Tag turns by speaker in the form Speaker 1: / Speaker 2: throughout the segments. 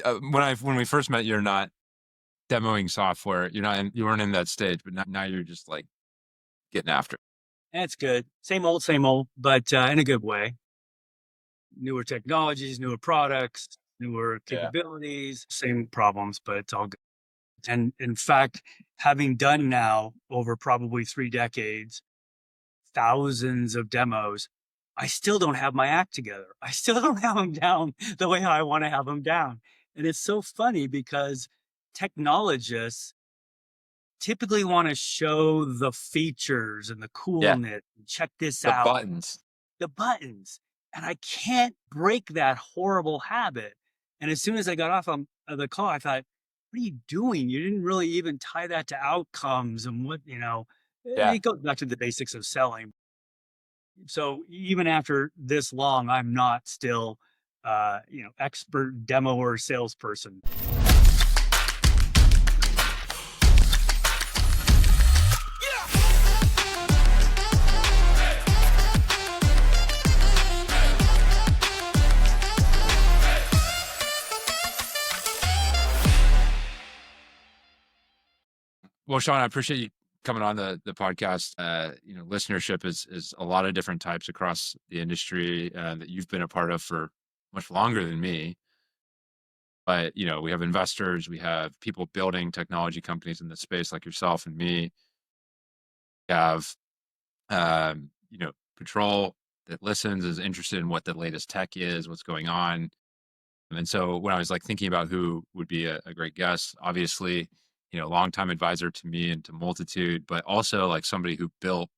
Speaker 1: when we first met, you're not demoing software. You weren't in that stage, but now you're just like getting after it.
Speaker 2: That's good. Same old, but in a good way. Newer technologies, newer products, newer
Speaker 1: Yeah.
Speaker 2: capabilities, same problems, but it's all good. And in fact, having done now over probably 3 decades, thousands of demos, I still don't have my act together. I still don't have them down the way I want to have them down. And it's so funny because technologists typically want to show the features and the
Speaker 1: Yeah.
Speaker 2: coolness. Check this
Speaker 1: The
Speaker 2: out,
Speaker 1: buttons.
Speaker 2: the buttons. And I can't break that horrible habit. And as soon as I got off of the call, I thought, what are you doing? You didn't really even tie that to outcomes and
Speaker 1: Yeah.
Speaker 2: it goes back to the basics of selling. So even after this long, I'm not still, expert demo or salesperson.
Speaker 1: Well, Sean, I appreciate you coming on the podcast. Listenership is a lot of different types across the industry that you've been a part of for much longer than me. But we have investors, we have people building technology companies in the space like yourself and me. We have patrol that listens, is interested in what the latest tech is, what's going on. And so when I was like thinking about who would be a great guest, obviously, longtime advisor to me and to Multitude, but also like somebody who built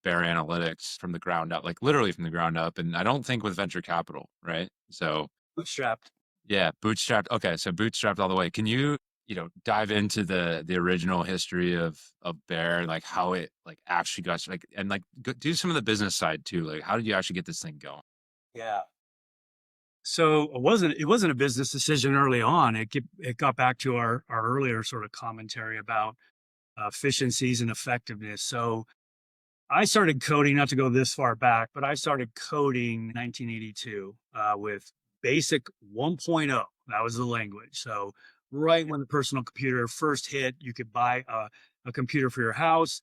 Speaker 1: Bair Analytics from the ground up, like literally from the ground up. And I don't think with venture capital, right? So
Speaker 2: Bootstrapped.
Speaker 1: yeah, bootstrapped. Okay, so bootstrapped all the way. Can you, dive into the original history of Bair, like how it like actually got like and like do some of the business side too. Like how did you actually get this thing going?
Speaker 2: Yeah. So it wasn't a business decision early on. It got back to our earlier sort of commentary about efficiencies and effectiveness. So I started coding, not to go this far back, but I started coding in 1982 with Basic 1.0. That was the language. So right when the personal computer first hit, you could buy a computer for your house.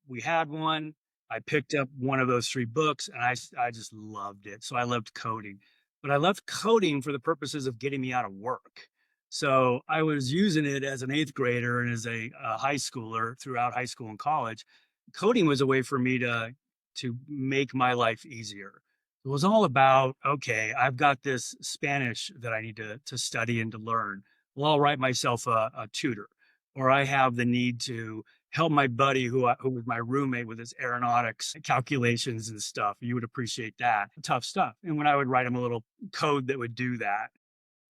Speaker 2: We had one. I picked up one of those 3 books and I just loved it. So I loved coding, but I loved coding for the purposes of getting me out of work. So I was using it as an 8th grader and as a high schooler throughout high school and college. Coding was a way for me to make my life easier. It was all about, okay, I've got this Spanish that I need to study and to learn. Well, I'll write myself a tutor, or I have the need to help my buddy who was my roommate with his aeronautics calculations and stuff. You would appreciate that. Tough stuff. And when I would write him a little code that would do that,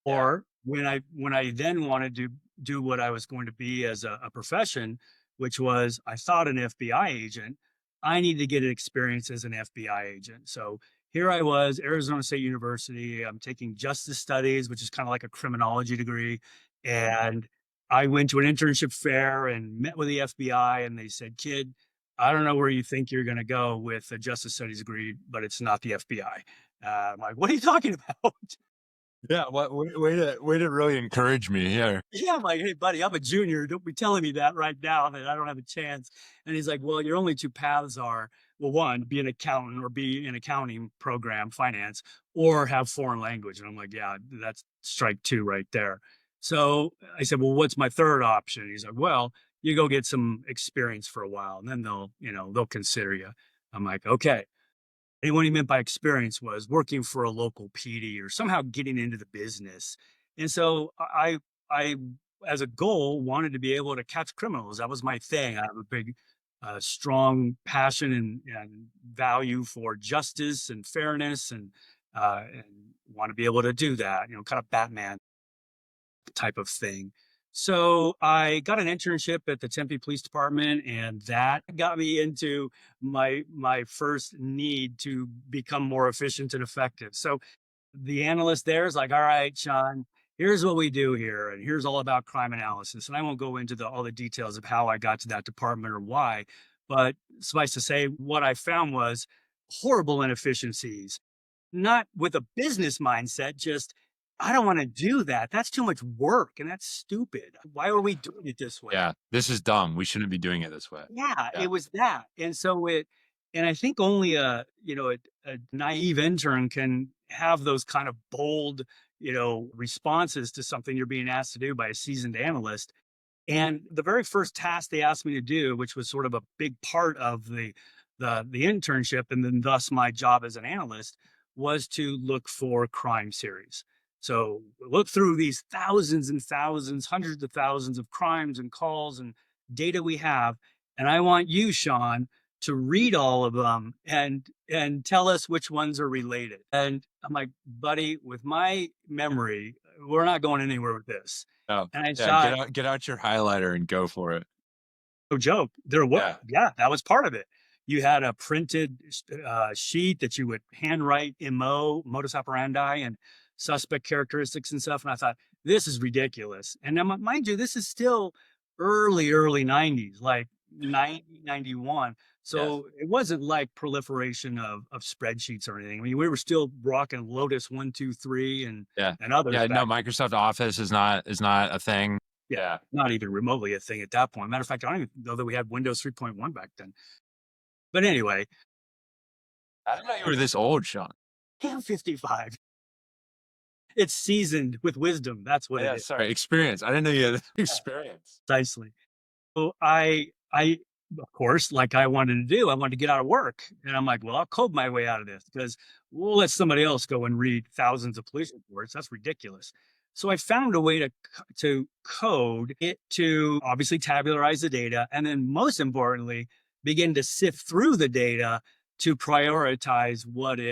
Speaker 1: Yeah.
Speaker 2: or when I then wanted to do what I was going to be as a profession, which was I thought an FBI agent, I needed to get an experience as an FBI agent. So here I was, Arizona State University. I'm taking justice studies, which is kind of like a criminology degree. And I went to an internship fair and met with the FBI, and they said, "Kid, I don't know where you think you're going to go with a justice studies degree, but it's not the FBI." I'm like, "What are you talking about?"
Speaker 1: Yeah, what way to really encourage me here.
Speaker 2: Yeah, I'm like, "Hey, buddy, I'm a junior. Don't be telling me that right now that I don't have a chance." And he's like, "Well, your only 2 paths are, well, one, be an accountant or be in accounting program, finance, or have foreign language." And I'm like, "Yeah, that's strike 2 right there." So I said, "Well, what's my third option?" He's like, "Well, you go get some experience for a while, and then they'll consider you." I'm like, "Okay." And what he meant by experience was working for a local PD or somehow getting into the business. And so I, as a goal, wanted to be able to catch criminals. That was my thing. I have a big, strong passion and value for justice and fairness, and want to be able to do that. Kind of Batman type of thing. So I got an internship at the Tempe Police Department, and that got me into my first need to become more efficient and effective. So the analyst there is like, "All right, Sean, here's what we do here, and here's all about crime analysis." And I won't go into all the details of how I got to that department or why, but suffice to say, what I found was horrible inefficiencies, not with a business mindset, just I don't want to do that. That's too much work and that's stupid. Why are we doing it this way?
Speaker 1: Yeah, this is dumb. We shouldn't be doing it this way.
Speaker 2: Yeah,
Speaker 1: Yeah.
Speaker 2: it was that. And I think only a naive intern can have those kind of bold, responses to something you're being asked to do by a seasoned analyst. And the very first task they asked me to do, which was sort of a big part of the internship, and then thus my job as an analyst, was to look for crime series. So look through these thousands and thousands, hundreds of thousands of crimes and calls and data we have, and I want you, Sean, to read all of them and tell us which ones are related. And I'm like, buddy, with my memory, we're not going anywhere with this.
Speaker 1: Oh,
Speaker 2: And I
Speaker 1: yeah,
Speaker 2: thought,
Speaker 1: get out your highlighter and go for it.
Speaker 2: no joke. There was,
Speaker 1: Yeah.
Speaker 2: yeah, that was part of it. You had a printed sheet that you would handwrite modus operandi, and suspect characteristics and stuff. And I thought, this is ridiculous. And now, mind you, this is still early 90s, like 90, 91.
Speaker 1: Yes.
Speaker 2: So it wasn't like proliferation of spreadsheets or anything. I mean, we were still rocking Lotus 1, 2, 3
Speaker 1: Yeah.
Speaker 2: and others
Speaker 1: Yeah, no,
Speaker 2: back.
Speaker 1: Microsoft Office is not a thing.
Speaker 2: Yeah,
Speaker 1: Yeah.
Speaker 2: not even remotely a thing at that point. Matter of fact, I don't even know that we had Windows 3.1 back then. But anyway,
Speaker 1: I didn't know you were this old, Sean.
Speaker 2: I'm 55. It's seasoned with wisdom. That's what it
Speaker 1: Yeah,
Speaker 2: is,
Speaker 1: sorry, experience. I didn't know you had experience.
Speaker 2: precisely. So I, of course, like I wanted to do, I wanted to get out of work. And I'm like, well, I'll code my way out of this because we'll let somebody else go and read thousands of police reports. That's ridiculous. So I found a way to code it to obviously tabularize the data. And then most importantly, begin to sift through the data to prioritize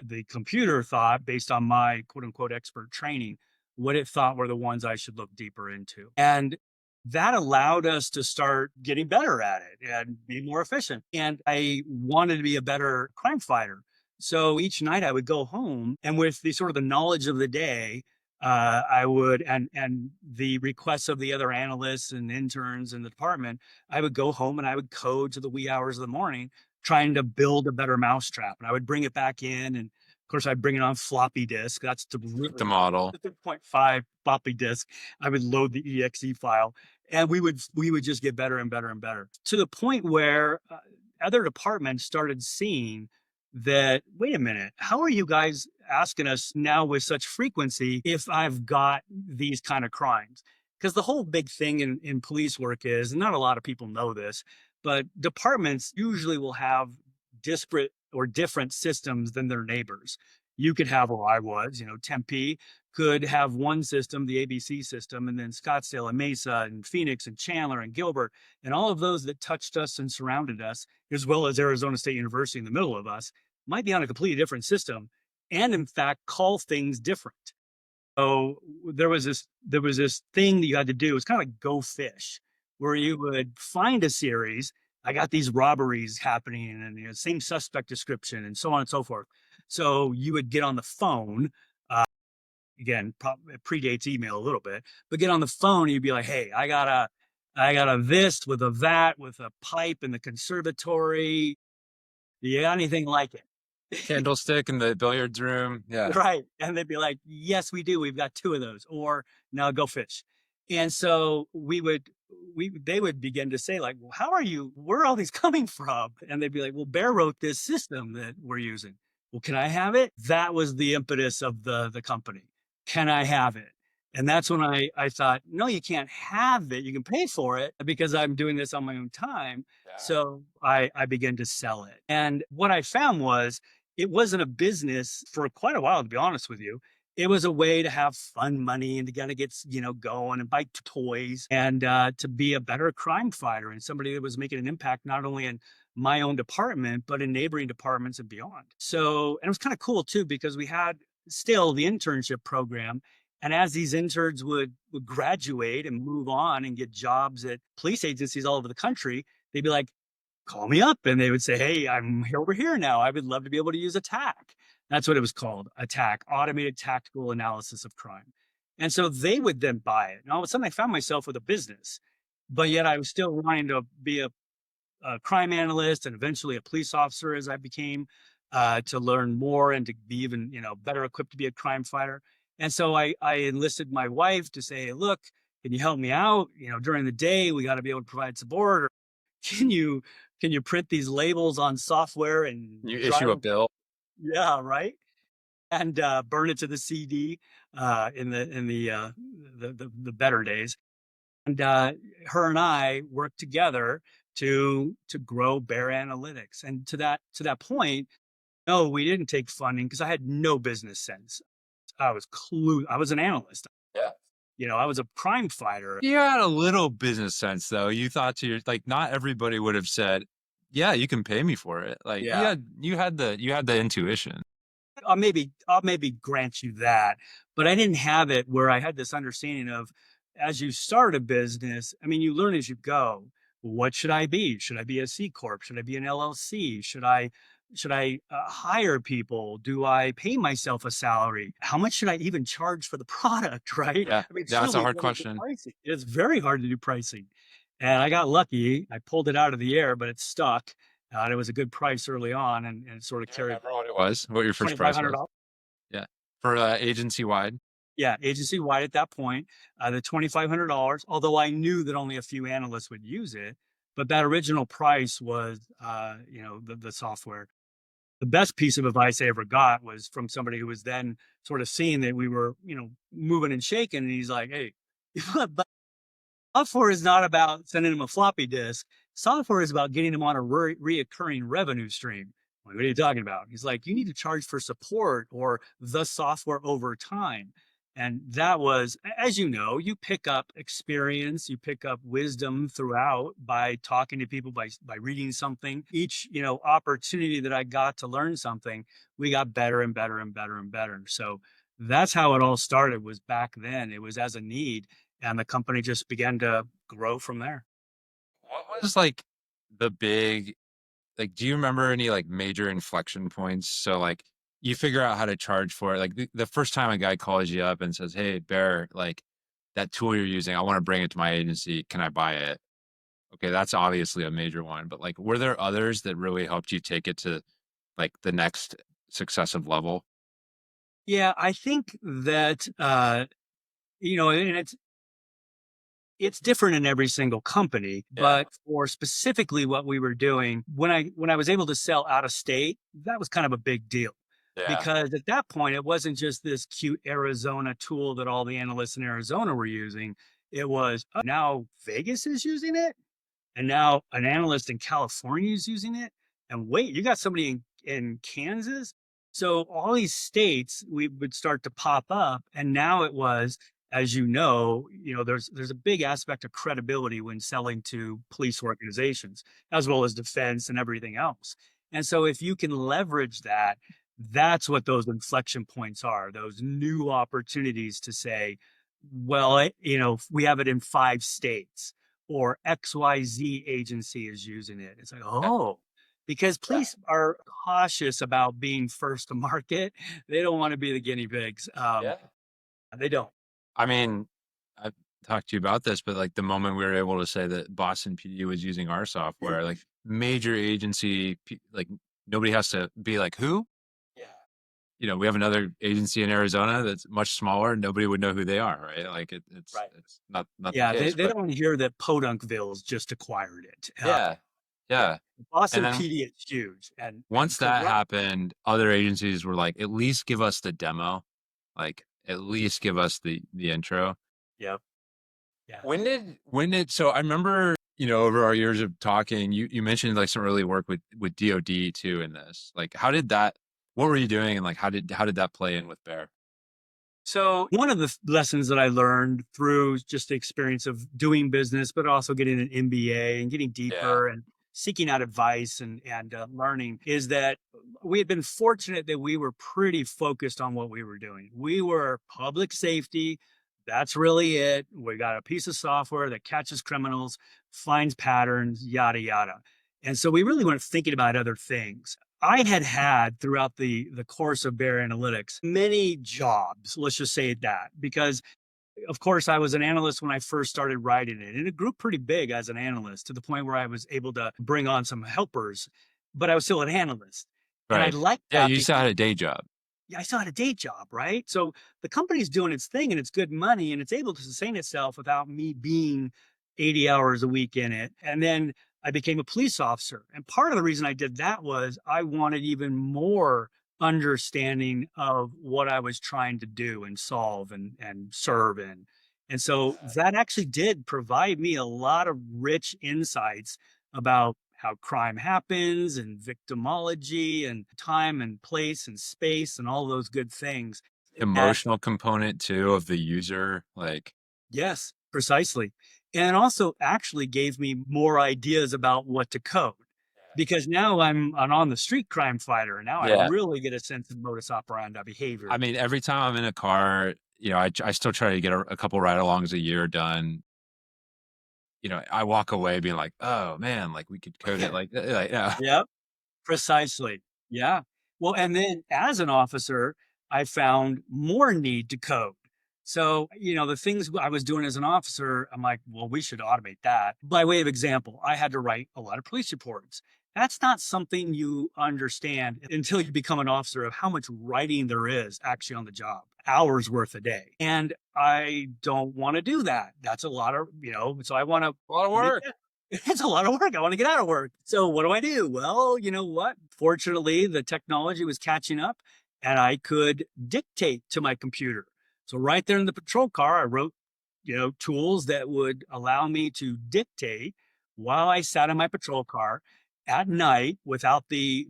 Speaker 2: the computer thought based on my quote unquote expert training, what it thought were the ones I should look deeper into. And that allowed us to start getting better at it and be more efficient. And I wanted to be a better crime fighter. So each night I would go home and with the sort of the knowledge of the day, I would, and the requests of the other analysts and interns in the department, I would go home and I would code to the wee hours of the morning, trying to build a better mousetrap. And I would bring it back in, and of course I'd bring it on floppy disk. That's to
Speaker 1: The
Speaker 2: really
Speaker 1: model.
Speaker 2: the 3.5 floppy disk. I would load the exe file, and we would just get better and better and better to the point where other departments started seeing that, wait a minute, how are you guys asking us now with such frequency if I've got these kind of crimes? Because the whole big thing in police work is, and not a lot of people know this, but departments usually will have disparate or different systems than their neighbors. You could have, or I was, Tempe could have one system, the ABC system, and then Scottsdale and Mesa and Phoenix and Chandler and Gilbert and all of those that touched us and surrounded us, as well as Arizona State University in the middle of us, might be on a completely different system and in fact call things different. So there was this thing that you had to do. It's kind of like go fish, where you would find a series. I got these robberies happening and same suspect description and so on and so forth. So you would get on the phone. Again, it predates email a little bit, but get on the phone and you'd be like, "Hey, I got a this with a that with a pipe in the conservatory. You got anything like it?"
Speaker 1: Candlestick in the billiards room. Yeah.
Speaker 2: Right. And they'd be like, yes, we do. We've got two of those. Or now go fish. And so they would begin to say, like, well, where are all these coming from? And they'd be like, well, Bear wrote this system that we're using. Well, can I have it? That was the impetus of the company. Can I have it? And that's when I thought, no, you can't have it. You can pay for it because I'm doing this on my own time.
Speaker 1: Yeah.
Speaker 2: So I began to sell it. And what I found was it wasn't a business for quite a while, to be honest with you. It was a way to have fun money and to kind of get, going and buy toys and to be a better crime fighter and somebody that was making an impact not only in my own department, but in neighboring departments and beyond. So, and it was kind of cool too, because we had still the internship program. And as these interns would graduate and move on and get jobs at police agencies all over the country, they'd be like, call me up and they would say, hey, I'm over here now. I would love to be able to use attack. That's what it was called, attack, automated tactical analysis of crime. And so they would then buy it. And all of a sudden I found myself with a business, but yet I was still wanting to be a crime analyst and eventually a police officer as I became to learn more and to be even, better equipped to be a crime fighter. And so I enlisted my wife to say, look, can you help me out? During the day, we got to be able to provide support. Or can you can you print these labels on software and
Speaker 1: You
Speaker 2: drive
Speaker 1: issue a
Speaker 2: them?
Speaker 1: bill.
Speaker 2: Yeah, right. And burn it to the CD in the better days. And her and I worked together to grow Bair Analytics. And to that point, no, we didn't take funding because I had no business sense. I was an analyst.
Speaker 1: Yeah.
Speaker 2: I was a crime fighter.
Speaker 1: You had a little business sense though. You thought to your like not everybody would have said, "Yeah, you can pay me for it." Like
Speaker 2: Yeah.
Speaker 1: you had the intuition.
Speaker 2: I'll maybe grant you that, but I didn't have it where I had this understanding of as you start a business, I mean, you learn as you go. What should I be? Should I be a C corp? Should I be an LLC? Should I hire people? Do I pay myself a salary? How much should I even charge for the product? Right?
Speaker 1: Yeah.
Speaker 2: I mean,
Speaker 1: That's a
Speaker 2: surely
Speaker 1: hard
Speaker 2: what is the
Speaker 1: question.
Speaker 2: pricing? It's very hard to do pricing, and I got lucky. I pulled it out of the air, but it stuck. And it was a good price early on, and it sort of
Speaker 1: Do you
Speaker 2: carried
Speaker 1: remember what it was? What your first
Speaker 2: twenty five
Speaker 1: price
Speaker 2: hundred
Speaker 1: was?
Speaker 2: dollars.
Speaker 1: Yeah. For agency wide.
Speaker 2: Yeah, agency wide at that point, the $2,500, although I knew that only a few analysts would use it, but that original price was, the software. The best piece of advice I ever got was from somebody who was then sort of seeing that we were, moving and shaking. And he's like, hey, but software is not about sending them a floppy disk. Software is about getting them on a reoccurring revenue stream. Like, what are you talking about? He's like, you need to charge for support or the software over time. And that was, as you know, you pick up experience, you pick up wisdom throughout by talking to people, by reading something. Each, opportunity that I got to learn something, we got better and better and better and better. So that's how it all started was back then. It was as a need and the company just began to grow from there.
Speaker 1: What was like the big like do you remember any like major inflection points? So like you figure out how to charge for it. Like the first time a guy calls you up and says, "Hey, Bear, like that tool you're using, I want to bring it to my agency. Can I buy it?" Okay, that's obviously a major one, but like were there others that really helped you take it to like the next successive level?
Speaker 2: Yeah, I think that and it's different in every single company,
Speaker 1: Yeah.
Speaker 2: but for specifically what we were doing, when I was able to sell out of state, that was kind of a big deal.
Speaker 1: Yeah.
Speaker 2: Because at that point, it wasn't just this cute Arizona tool that all the analysts in Arizona were using. It was now Vegas is using it. And now an analyst in California is using it. And wait, you got somebody in Kansas. So all these states we would start to pop up. And now it was, as there's a big aspect of credibility when selling to police organizations, as well as defense and everything else. And so if you can leverage that, that's what those inflection points are, those new opportunities to say, well, we have it in 5 states or XYZ agency is using it. It's like,
Speaker 1: Yeah.
Speaker 2: oh, because police are cautious about being first to market. They don't want to be the guinea pigs.
Speaker 1: Yeah.
Speaker 2: They don't.
Speaker 1: I mean, I've talked to you about this, but like the moment we were able to say that Boston PD was using our software, like major agency, like nobody has to be like, who?
Speaker 2: Yeah.
Speaker 1: We have another agency in Arizona that's much smaller. Nobody would know who they are, right? Like
Speaker 2: Right.
Speaker 1: it's not the
Speaker 2: Yeah. They,
Speaker 1: case,
Speaker 2: they
Speaker 1: but
Speaker 2: don't hear that Podunkville's just acquired it.
Speaker 1: yeah,
Speaker 2: Yeah.
Speaker 1: yeah. And
Speaker 2: Boston
Speaker 1: then
Speaker 2: PD is huge. And
Speaker 1: once that
Speaker 2: corrupt.
Speaker 1: happened, other agencies were like, at least give us the demo, like at least give us the intro.
Speaker 2: Yep. Yeah.
Speaker 1: So I remember, over our years of talking, you mentioned like some early work with DoD too in this. Like what were you doing and like how did that play in with Bear?
Speaker 2: So one of the lessons that I learned through just the experience of doing business, but also getting an MBA and getting
Speaker 1: Yeah.
Speaker 2: deeper and seeking out advice and learning is that we had been fortunate that we were pretty focused on what we were doing. We were public safety. That's really it. We got a piece of software that catches criminals, finds patterns, yada, yada. And so we really weren't thinking about other things. I had throughout the course of Bair Analytics many jobs. Let's just say that because, of course, I was an analyst when I first started writing it, and it grew pretty big as an analyst to the point where I was able to bring on some helpers, but I was still an analyst, and I
Speaker 1: Right.
Speaker 2: liked
Speaker 1: Yeah.
Speaker 2: that
Speaker 1: You still
Speaker 2: because
Speaker 1: had a day job.
Speaker 2: yeah, I still had a day job, right? So the company's doing its thing and it's good money and it's able to sustain itself without me being 80 hours a week in it. And then I became a police officer. And part of the reason I did that was I wanted even more understanding of what I was trying to do and solve and serve in. And so that actually did provide me a lot of rich insights about how crime happens and victimology and time and place and space and all those good things. And
Speaker 1: Emotional component too of the user, like
Speaker 2: yes, precisely. And also actually gave me more ideas about what to code because now I'm an on the street crime fighter. And now I
Speaker 1: yeah.
Speaker 2: really get a sense of modus operandi
Speaker 1: I
Speaker 2: behavior.
Speaker 1: mean, every time I'm in a car, I still try to get a couple ride-alongs a year done. I walk away being like, "Oh, man, like, we could code it like, yeah."
Speaker 2: Yep. Precisely. Yeah. Well, and then as an officer, I found more need to code. So, the things I was doing as an officer, I'm like, well, we should automate that. By way of example, I had to write a lot of police reports. That's not something you understand until you become an officer of how much writing there is actually on the job, hours worth a day. And I don't want to do that. That's a lot of, so I want to
Speaker 1: A lot of
Speaker 2: make
Speaker 1: work.
Speaker 2: it's a lot of work. I want to get out of work. So what do I do? Well, you know what? Fortunately, the technology was catching up and I could dictate to my computer. So right there in the patrol car, I wrote, tools that would allow me to dictate while I sat in my patrol car at night without the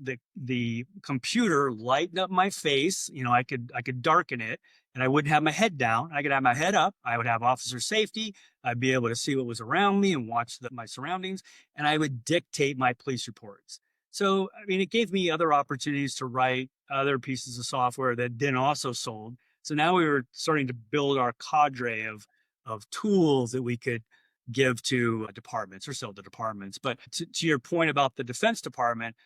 Speaker 2: computer lighting up my face. I could darken it and I wouldn't have my head down. I could have my head up. I would have officer safety. I'd be able to see what was around me and watch my surroundings, and I would dictate my police reports. So, I mean, it gave me other opportunities to write other pieces of software that then also sold. So now we were starting to build our cadre of tools that we could give to departments or sell to departments. But to your point about the Defense Department,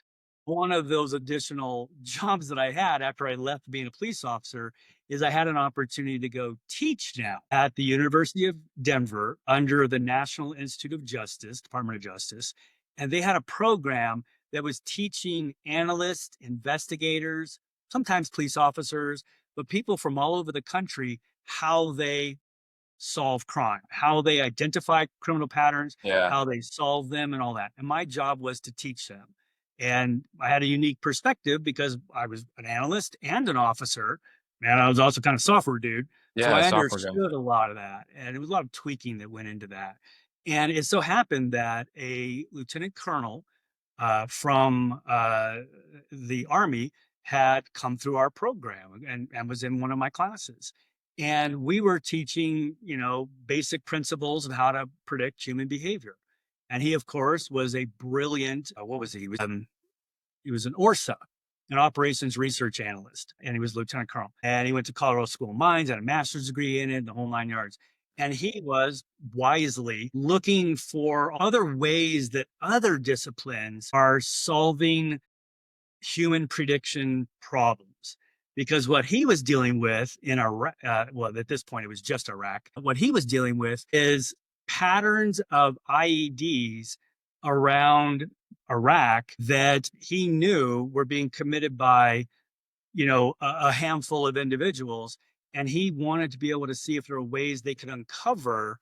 Speaker 2: one of those additional jobs that I had after I left being a police officer is I had an opportunity to go teach now at the University of Denver under the National Institute of Justice, Department of Justice. And they had a program that was teaching analysts, investigators, sometimes police officers, but people from all over the country how they solve crime, how they identify criminal patterns,
Speaker 1: Yeah.
Speaker 2: how they solve them, and all that. And my job was to teach them. And I had a unique perspective because I was an analyst and an officer, and I was also kind of software dude. So
Speaker 1: Yeah,
Speaker 2: I
Speaker 1: software guy.
Speaker 2: understood a lot of that, and it was a lot of tweaking that went into that. And it so happened that a lieutenant colonel from the Army had come through our program and was in one of my classes. And we were teaching, basic principles of how to predict human behavior. And he, of course, was a brilliant, what was he? He was an ORSA, an operations research analyst, and he was lieutenant colonel. And he went to Colorado School of Mines, had a master's degree in it, the whole 9 yards. And he was wisely looking for other ways that other disciplines are solving human prediction problems. Because what he was dealing with in Iraq, well, at this point, it was just Iraq. What he was dealing with is patterns of IEDs around Iraq that he knew were being committed by, a handful of individuals. And he wanted to be able to see if there were ways they could uncover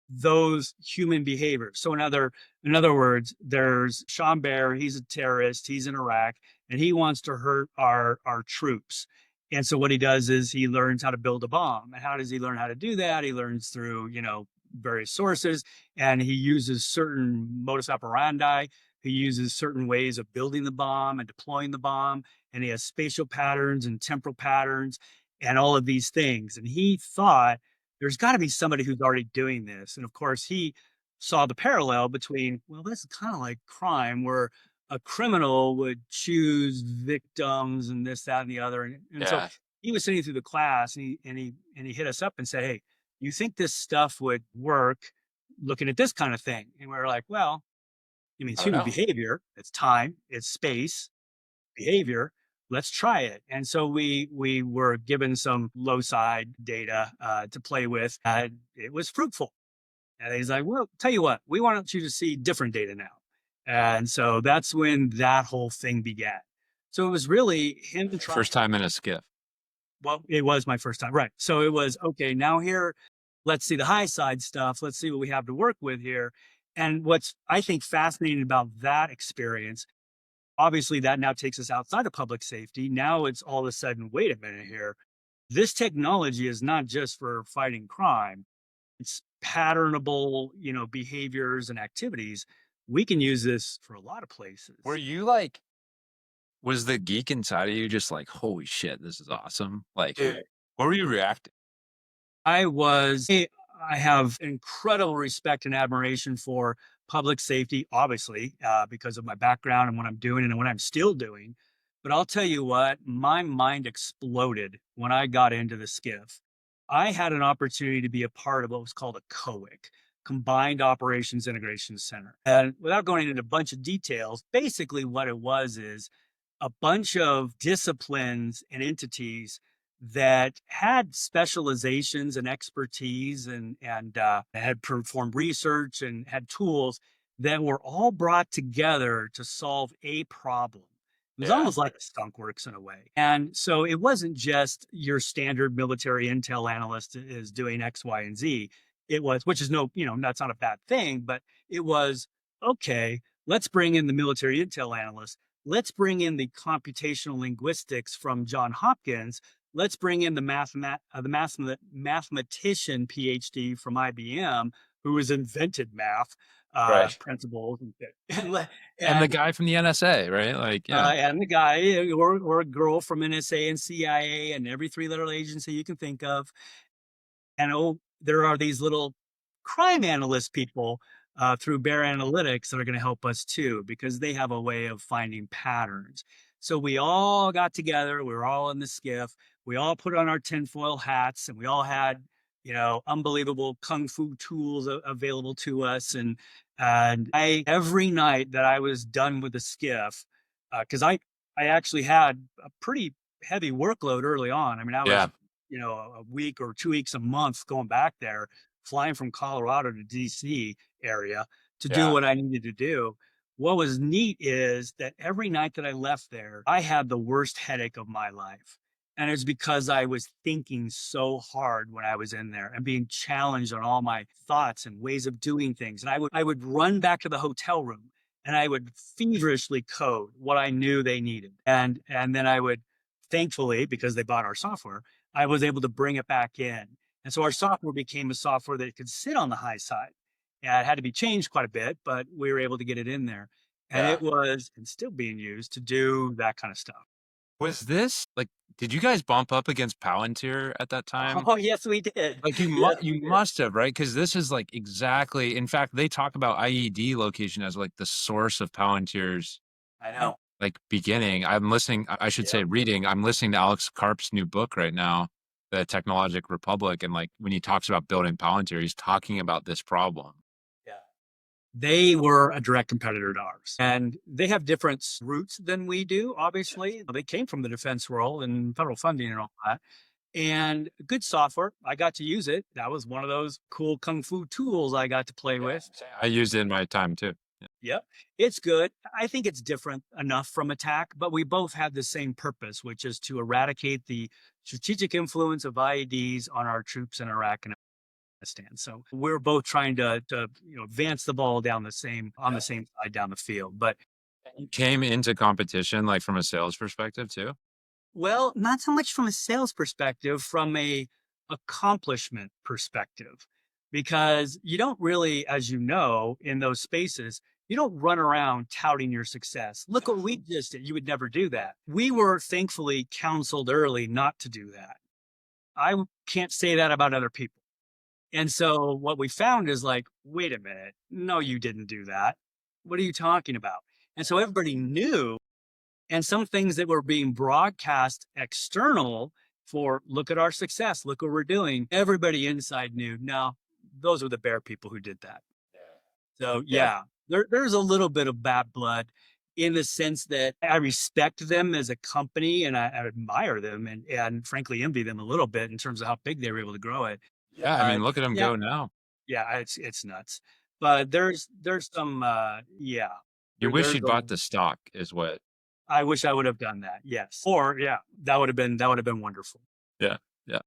Speaker 2: those human behaviors. So in other words, there's Sean Bair, he's a terrorist, he's in Iraq, and he wants to hurt our troops. And so what he does is he learns how to build a bomb. And how does he learn how to do that? He learns through, various sources, and he uses certain modus operandi. He uses certain ways of building the bomb and deploying the bomb, and he has spatial patterns and temporal patterns and all of these things. And he thought there's got to be somebody who's already doing this. And of course, he saw the parallel between, well, this is kind of like crime where a criminal would choose victims and this, that, and the other. And so
Speaker 1: Yeah.
Speaker 2: he was sitting through the class and he hit us up and said, hey, you think this stuff would work looking at this kind of thing? And we are like, well, it means
Speaker 1: I don't
Speaker 2: human
Speaker 1: know.
Speaker 2: behavior. It's time, it's space, behavior. Let's try it. And so we were given some low side data to play with, and it was fruitful. And he's like, well, tell you what, we want you to see different data now. And so that's when that whole thing began. So it was really him trying.
Speaker 1: First time in a skiff.
Speaker 2: Well, it was my first time, right? So it was okay. Now here, let's see the high side stuff. Let's see what we have to work with here. And what's I think fascinating about that experience, obviously, that now takes us outside of public safety. Now it's all of a sudden, wait a minute here. This technology is not just for fighting crime. It's patternable, behaviors and activities. We can use this for a lot of
Speaker 1: Were
Speaker 2: places.
Speaker 1: you like, was the geek inside of you just like, holy shit, this is awesome? Like, what were you reacting?
Speaker 2: I have incredible respect and admiration for public safety, obviously, because of my background and what I'm doing and what I'm still doing. But I'll tell you what, my mind exploded when I got into the skiff. I had an opportunity to be a part of what was called a COIC, Combined Operations Integration Center. And without going into a bunch of details, basically what it was is a bunch of disciplines and entities that had specializations and expertise and had performed research and had tools that were all brought together to solve a problem. It was
Speaker 1: Yeah.
Speaker 2: almost like a skunk works in a way. And so it wasn't just your standard military intel analyst is doing X, Y, and Z. It was, which is no, that's not a bad thing, but it was okay, let's bring in the military intel analyst. Let's bring in the computational linguistics from John Hopkins. Let's bring in the mathematician PhD from IBM who has invented math
Speaker 1: Right.
Speaker 2: principles
Speaker 1: And the
Speaker 2: and
Speaker 1: guy from the NSA, right? Like, yeah.
Speaker 2: and the guy or a girl from NSA and CIA and every three-letter agency you can think of. And oh, there are these little crime analyst people through Bair Analytics that are going to help us too, because they have a way of finding patterns. So we all got together. We were all in the skiff. We all put on our tinfoil hats, and we all had, unbelievable kung fu tools available to us. And I every night that I was done with the skiff, because I actually had a pretty heavy workload early on. I mean, I was
Speaker 1: Yeah.
Speaker 2: a week or 2 weeks a month going back there, flying from Colorado to DC area to do
Speaker 1: Yeah.
Speaker 2: what I needed to do. What was neat is that every night that I left there, I had the worst headache of my life. And it's because I was thinking so hard when I was in there and being challenged on all my thoughts and ways of doing things. And I would run back to the hotel room and I would feverishly code what I knew they needed. And then I would, thankfully, because they bought our software, I was able to bring it back in. And so our software became a software that could sit on the high side. Yeah, it had to be changed quite a bit, but we were able to get it in there. And
Speaker 1: Yeah.
Speaker 2: it was and still being used to do that kind of stuff.
Speaker 1: Was this like, did you guys bump up against Palantir at that time?
Speaker 2: Oh, yes, we did.
Speaker 1: Like
Speaker 2: Yes, we
Speaker 1: you
Speaker 2: did.
Speaker 1: must have, right? Because this is like exactly, in fact, they talk about IED location as like the source of Palantir's
Speaker 2: I know.
Speaker 1: like beginning. I'm listening, I should
Speaker 2: Yeah.
Speaker 1: say reading. I'm listening to Alex Karp's new book right now, The Technologic Republic. And like when he talks about building Palantir, he's talking about this problem.
Speaker 2: Yeah. They were a direct competitor to ours. And they have different roots than we do, obviously. They came from the defense world and federal funding and all that. And good software. I got to use it. That was one of those cool kung fu tools I got to play with.
Speaker 1: I used it in my time too.
Speaker 2: Yep. It's good. I think it's different enough from attack, but we both have the same purpose, which is to eradicate the strategic influence of IEDs on our troops in Iraq and Afghanistan. So we're both trying to advance the ball down the same on the same side down the field. But
Speaker 1: You came into competition like from a sales perspective too?
Speaker 2: well, not so much from a sales perspective, from a accomplishment perspective, because you don't really, as you know, in those spaces, you don't run around touting your success. Look what we just did. You would never do that. We were thankfully counseled early not to do that. Can't say that about other people. And so what we found is like, wait a minute, no, you didn't do that. What are you talking about? And so everybody knew, and some things that were being broadcast external for look at our success, look what we're doing. Everybody inside knew, no, those were the bear people who did that. So
Speaker 1: Yeah.
Speaker 2: yeah, there's a little bit of bad blood in the sense that I respect them as a company and I admire them and frankly envy them a little bit in terms of how big they were able to grow it.
Speaker 1: Yeah. I
Speaker 2: Uh,
Speaker 1: mean, look at them
Speaker 2: yeah,
Speaker 1: go now.
Speaker 2: yeah, it's nuts. But there's some yeah,
Speaker 1: You wish
Speaker 2: there's
Speaker 1: you'd
Speaker 2: a
Speaker 1: bought the stock is what.
Speaker 2: I wish I would have done that. Yes. Or yeah, that would have been wonderful.
Speaker 1: Yeah. Yeah.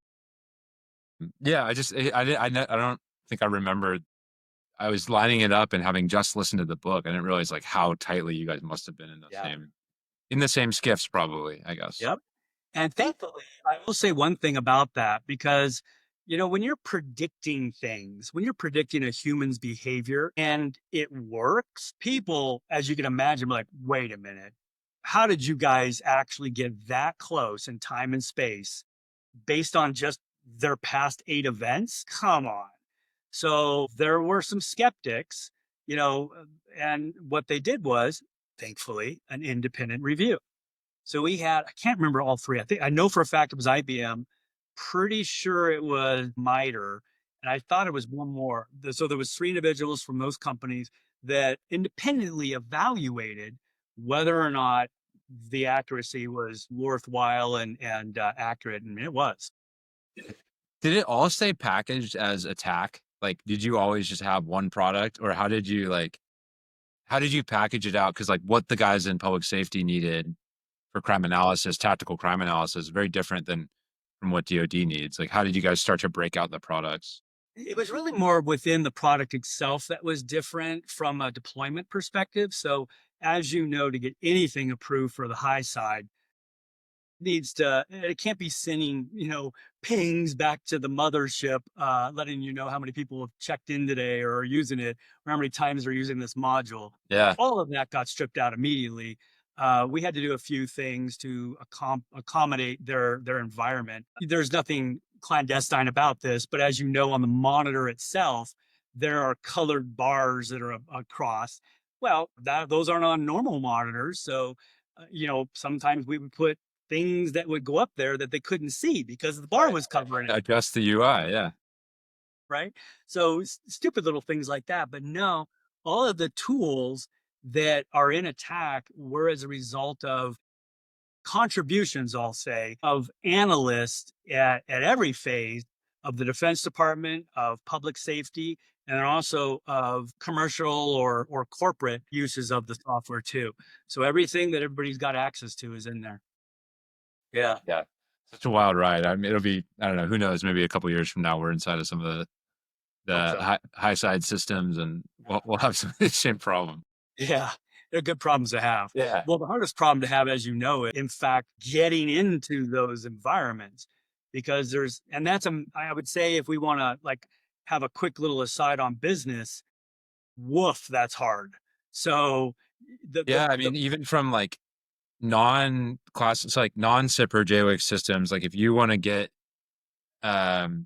Speaker 1: Yeah. I don't think I remember. I was lining it up and having just listened to the book. I didn't realize like how tightly you guys must have been
Speaker 2: Yeah.
Speaker 1: in the same skiffs, probably, I guess.
Speaker 2: Yep. And thankfully, I will say one thing about that because, when you're predicting things, when you're predicting a human's behavior and it works, people, as you can imagine, are like, wait a minute, how did you guys actually get that close in time and space based on just their past 8 events? Come on. So there were some skeptics, and what they did was, thankfully, an independent review. So we had, I can't remember all three. I know for a fact it was IBM. Pretty sure it was MITRE. And I thought it was one more. So there was three individuals from those companies that independently evaluated whether or not the accuracy was worthwhile and accurate. And it was.
Speaker 1: Did it all stay packaged as attack? Like, did you always just have one product, or how did you package it out? Because like what the guys in public safety needed for crime analysis, tactical crime analysis, is very different than from what DoD needs. Like, how did you guys start to break out the products?
Speaker 2: It was really more within the product itself that was different from a deployment perspective. So, as you know, to get anything approved for the high side, it can't be sending, pings back to the mothership, letting you know how many people have checked in today or are using it, or how many times they're using this module.
Speaker 1: Yeah.
Speaker 2: All of that got stripped out immediately. We had to do a few things to accommodate their environment. There's nothing clandestine about this, but as you know, on the monitor itself, there are colored bars that are across. Well, those aren't on normal monitors, so sometimes we would put things that would go up there that they couldn't see because the bar was covering it,
Speaker 1: Adjust the UI. Yeah.
Speaker 2: right? So stupid little things like that. But no, all of the tools that are in attack were as a result of contributions, I'll say, of analysts at every phase of the Defense Department, of public safety, and also of commercial or corporate uses of the software too. So everything that everybody's got access to is in there. Yeah.
Speaker 1: Yeah. Such a wild ride. I mean, it'll be, I don't know, who knows, maybe a couple years from now, we're inside of some of
Speaker 2: Hope
Speaker 1: the
Speaker 2: so.
Speaker 1: high side systems and we'll have some of the same problem.
Speaker 2: Yeah, they're good problems to have.
Speaker 1: Yeah.
Speaker 2: Well, the hardest problem to have, as you know, is in fact getting into those environments because and that's I would say if we want to like have a quick little aside on business, woof, that's hard. So
Speaker 1: Yeah. I
Speaker 2: the
Speaker 1: mean, even from like non-class, it's like non-SIPR JWIC systems. Like if you want to get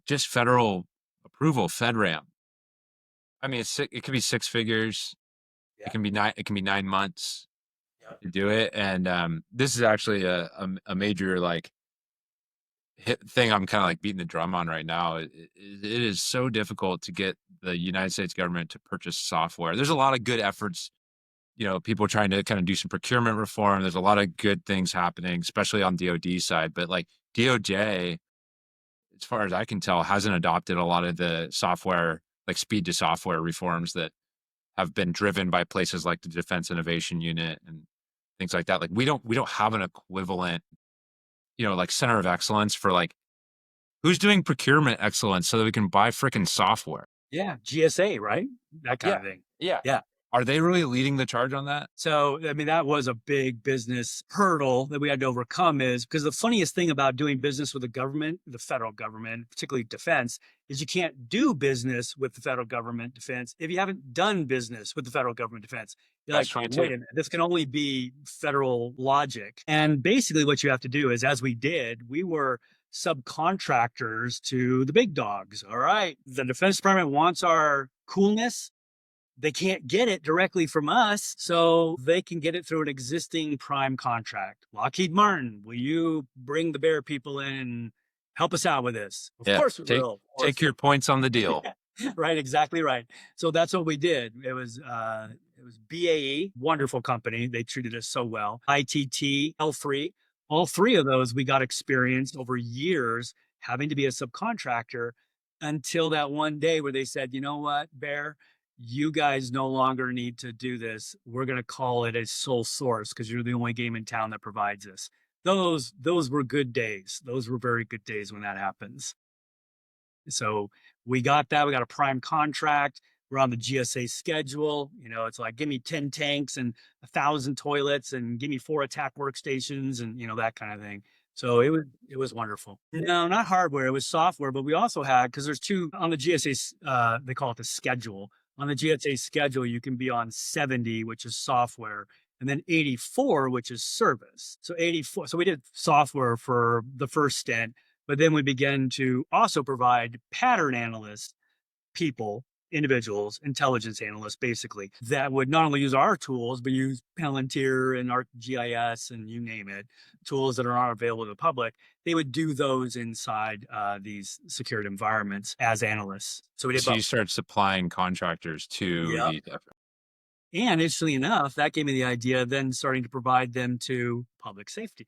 Speaker 1: just federal approval, FedRAMP, I mean, it could be six figures.
Speaker 2: yeah,
Speaker 1: It can be 9 months
Speaker 2: yeah,
Speaker 1: to do it. And this is actually a major like thing I'm kind of like beating the drum on right now. It is so difficult to get the United States government to purchase software. There's a lot of good efforts, people trying to kind of do some procurement reform. There's a lot of good things happening, especially on DoD side. But like DOJ, as far as I can tell, hasn't adopted a lot of the software, like speed to software reforms that have been driven by places like the Defense Innovation Unit and things like that. Like we don't have an equivalent, like center of excellence for like who's doing procurement excellence so that we can buy freaking software.
Speaker 2: yeah, GSA, right? That kind
Speaker 1: Yeah.
Speaker 2: of thing.
Speaker 1: Yeah.
Speaker 2: Yeah.
Speaker 1: Are they really leading the charge on that?
Speaker 2: So, I mean, that was a big business hurdle that we had to overcome is because the funniest thing about doing business with the government, the federal government, particularly defense, is you can't do business with the federal government defense if you haven't done business with the federal government defense. You're
Speaker 1: That's
Speaker 2: like,
Speaker 1: true
Speaker 2: wait
Speaker 1: too.
Speaker 2: a minute, this can only be federal logic. And basically, what you have to do is, as we did, we were subcontractors to the big dogs. All right. The Defense Department wants our coolness, they can't get it directly from us, so they can get it through an existing prime contract. Lockheed Martin, will you bring the Bair people in and help us out with this? Of
Speaker 1: Yeah.
Speaker 2: course we
Speaker 1: Take
Speaker 2: will. Of
Speaker 1: take
Speaker 2: course.
Speaker 1: your points on the deal.
Speaker 2: Right, exactly right. So that's what we did. It was BAE, wonderful company. They treated us so well. ITT, L3, all three of those we got experience over years having to be a subcontractor until that one day where they said, you know what, Bear, you guys no longer need to do this. We're going to call it a sole source because you're the only game in town that provides this. Those were good days. Those were very good days when that happens. So we got that. We got a prime contract. We're on the GSA schedule. It's like give me 10 tanks and 1,000 toilets and give me 4 attack workstations and that kind of thing. So it was wonderful. No, not hardware. It was software, but we also had because there's two on the GSA. They call it the schedule. On the GSA schedule, you can be on 70, which is software, and then 84, which is service. So 84. So we did software for the first stint, but then we began to also provide pattern analysts, people, individuals, intelligence analysts, basically, that would not only use our tools, but use Palantir and ArcGIS and you name it, tools that are not available to the public. They would do those inside these secured environments as analysts. So we did
Speaker 1: So you
Speaker 2: both.
Speaker 1: start supplying contractors to
Speaker 2: Yep.
Speaker 1: the
Speaker 2: And interestingly enough, that gave me the idea of then starting to provide them to public safety.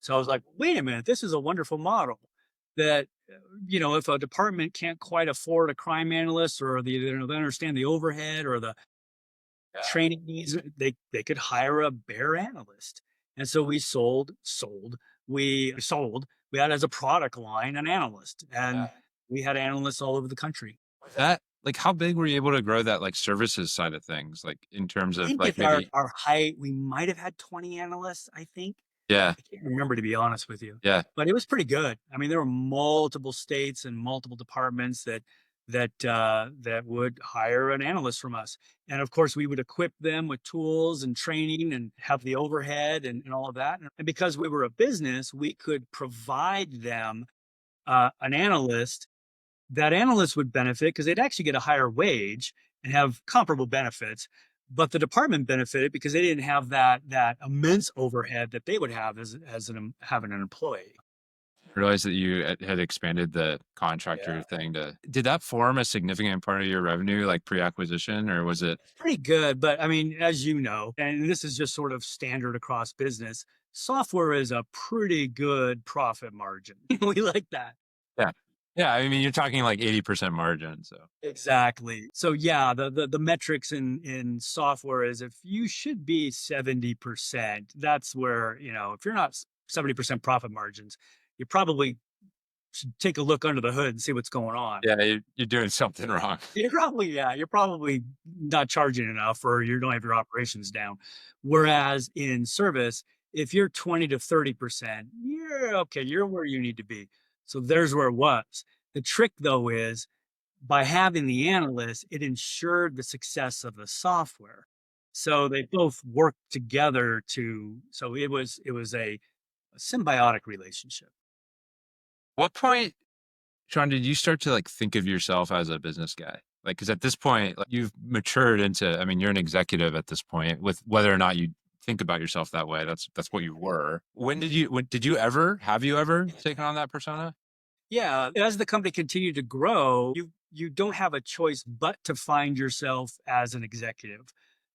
Speaker 2: So I was like, wait a minute, this is a wonderful model that, if a department can't quite afford a crime analyst or they understand the overhead or the training needs, they could hire a Bair analyst. And so we had as a product line an analyst and we had analysts all over the country.
Speaker 1: that like how big were you able to grow that like services side of things, like in terms
Speaker 2: I
Speaker 1: of
Speaker 2: think
Speaker 1: like
Speaker 2: at our,
Speaker 1: maybe
Speaker 2: our height, we might have had 20 analysts, I think.
Speaker 1: yeah,
Speaker 2: I can't remember to be honest with you,
Speaker 1: yeah.
Speaker 2: but it was pretty good. I mean, there were multiple states and multiple departments that would hire an analyst from us, and of course, we would equip them with tools and training and have the overhead and all of that. And because we were a business, we could provide them an analyst. That analyst would benefit because they'd actually get a higher wage and have comparable benefits. But the department benefited because they didn't have that immense overhead that they would have having an employee.
Speaker 1: I realized that you had expanded the contractor
Speaker 2: Yeah,
Speaker 1: thing to did that form a significant part of your revenue, like pre-acquisition, or was it
Speaker 2: pretty good. But I mean, as you know, and this is just sort of standard across business, software is a pretty good profit margin. We like that.
Speaker 1: yeah. Yeah, I mean, you're talking like 80% margin, so
Speaker 2: Exactly. So yeah, the metrics in software is if you should be 70%, that's where, if you're not 70% profit margins, you probably should take a look under the hood and see what's going on.
Speaker 1: yeah, you're doing something wrong.
Speaker 2: You're probably not charging enough or you don't have your operations down. Whereas in service, if you're 20 to 30%, you're okay, you're where you need to be. So there's where it was. The trick though is by having the analyst, it ensured the success of the software. So they both worked together so it was a symbiotic relationship.
Speaker 1: What point, Sean, did you start to like think of yourself as a business guy? Like, because at this point, like, you've matured into, I mean, you're an executive at this point, with whether or not you think about yourself that way. That's what you were. When did you ever, have you ever taken on that persona?
Speaker 2: Yeah, as the company continued to grow, you don't have a choice but to find yourself as an executive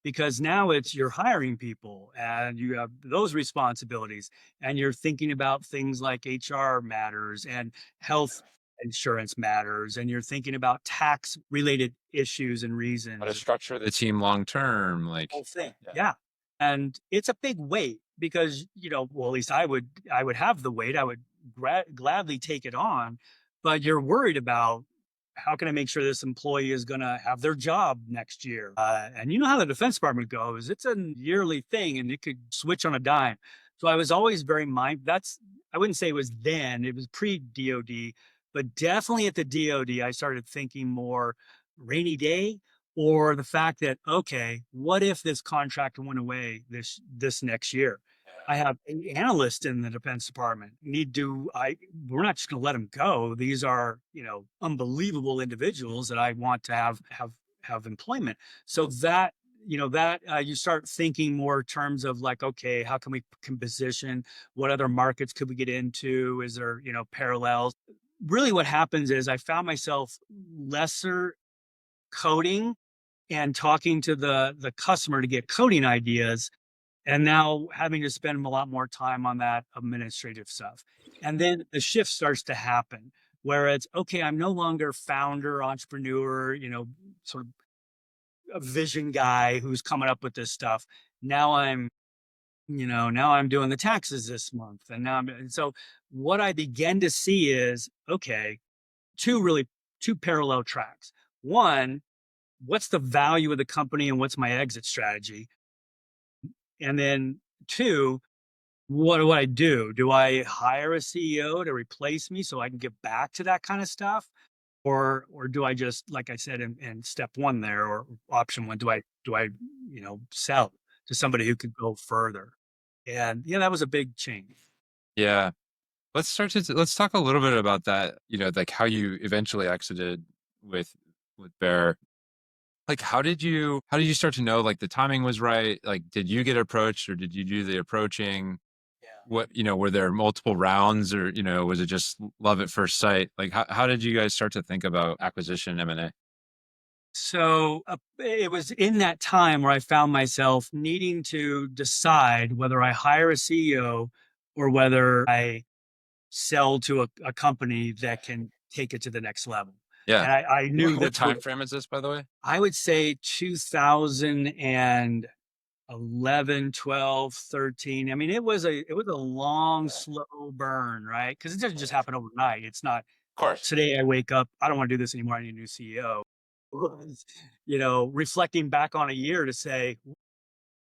Speaker 2: because now it's you're hiring people and you have those responsibilities and you're thinking about things like HR matters and health insurance matters and you're thinking about tax related issues and
Speaker 1: How to
Speaker 2: reasons.
Speaker 1: structure the team long term, like,
Speaker 2: Whole thing.
Speaker 1: yeah.
Speaker 2: Yeah. And it's a big weight because, well, at least I would have the weight. I would gladly take it on, but you're worried about how can I make sure this employee is going to have their job next year? And you know how the Defense Department goes. It's a yearly thing and it could switch on a dime. So I was always very I wouldn't say it was then, it was pre DOD, but definitely at the DOD, I started thinking more rainy day or the fact that okay, what if this contract went away this next year? I have analysts in the Defense Department. We're not just going to let them go. These are unbelievable individuals that I want to have employment. So that you start thinking more terms of like, okay, how can we can position? What other markets could we get into? Is there parallels? Really, what happens is I found myself lesser coding and talking to the customer to get coding ideas and now having to spend a lot more time on that administrative stuff. And then the shift starts to happen where it's okay, I'm no longer founder, entrepreneur, sort of a vision guy who's coming up with this stuff. Now I'm, now I'm doing the taxes this month. And so what I began to see is, okay, two really two parallel tracks. One, what's the value of the company and what's my exit strategy? And then two, what do I do? Do I hire a CEO to replace me so I can get back to that kind of stuff? Or do I just, like I said in step one there, or option one, do I sell to somebody who could go further? And yeah, that was a big change.
Speaker 1: Yeah. Let's talk a little bit about that, like how you eventually exited with Bear. Like how did you start to know like the timing was right? Like did you get approached or did you do the approaching?
Speaker 2: Yeah.
Speaker 1: Were there multiple rounds or, was it just love at first sight? Like how did you guys start to think about acquisition M&A?
Speaker 2: So it was in that time where I found myself needing to decide whether I hire a CEO or whether I sell to a company that can take it to the next level.
Speaker 1: Yeah.
Speaker 2: And I knew
Speaker 1: What
Speaker 2: this would,
Speaker 1: time frame is this, by the way?
Speaker 2: I would say 2011, 12, 13. I mean, it was a long, slow burn, right? Because it doesn't just happen overnight. It's not
Speaker 1: Of course.
Speaker 2: today I wake up, I don't want to do this anymore. I need a new CEO. Was, reflecting back on a year to say,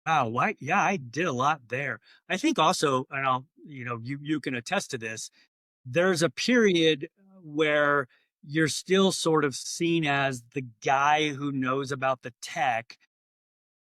Speaker 2: wow, why? Yeah, I did a lot there. I think also, and you can attest to this. There's a period where you're still sort of seen as the guy who knows about the tech,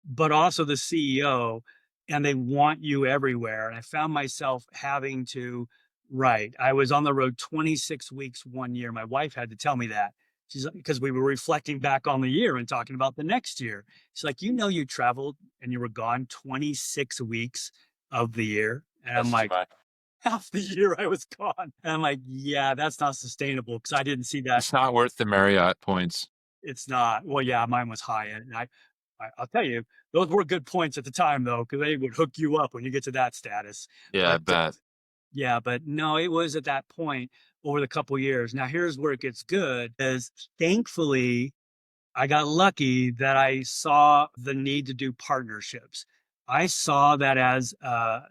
Speaker 2: but also the CEO, and they want you everywhere. And I found myself having to write. I was on the road 26 weeks one year. My wife had to tell me that. She's like, because we were reflecting back on the year and talking about the next year. She's like, you traveled and you were gone 26 weeks of the year. And I'm
Speaker 1: That's too
Speaker 2: like,
Speaker 1: much.
Speaker 2: half the year I was gone. And I'm like, yeah, that's not sustainable because I didn't see that.
Speaker 1: It's not worth the Marriott points.
Speaker 2: It's not. Well, yeah, mine was high. And I'll tell you, those were good points at the time, though, because they would hook you up when you get to that status.
Speaker 1: Yeah, I
Speaker 2: But
Speaker 1: bet.
Speaker 2: yeah, but no, it was at that point over the couple years. Now, here's where it gets good is thankfully I got lucky that I saw the need to do partnerships. I saw that as a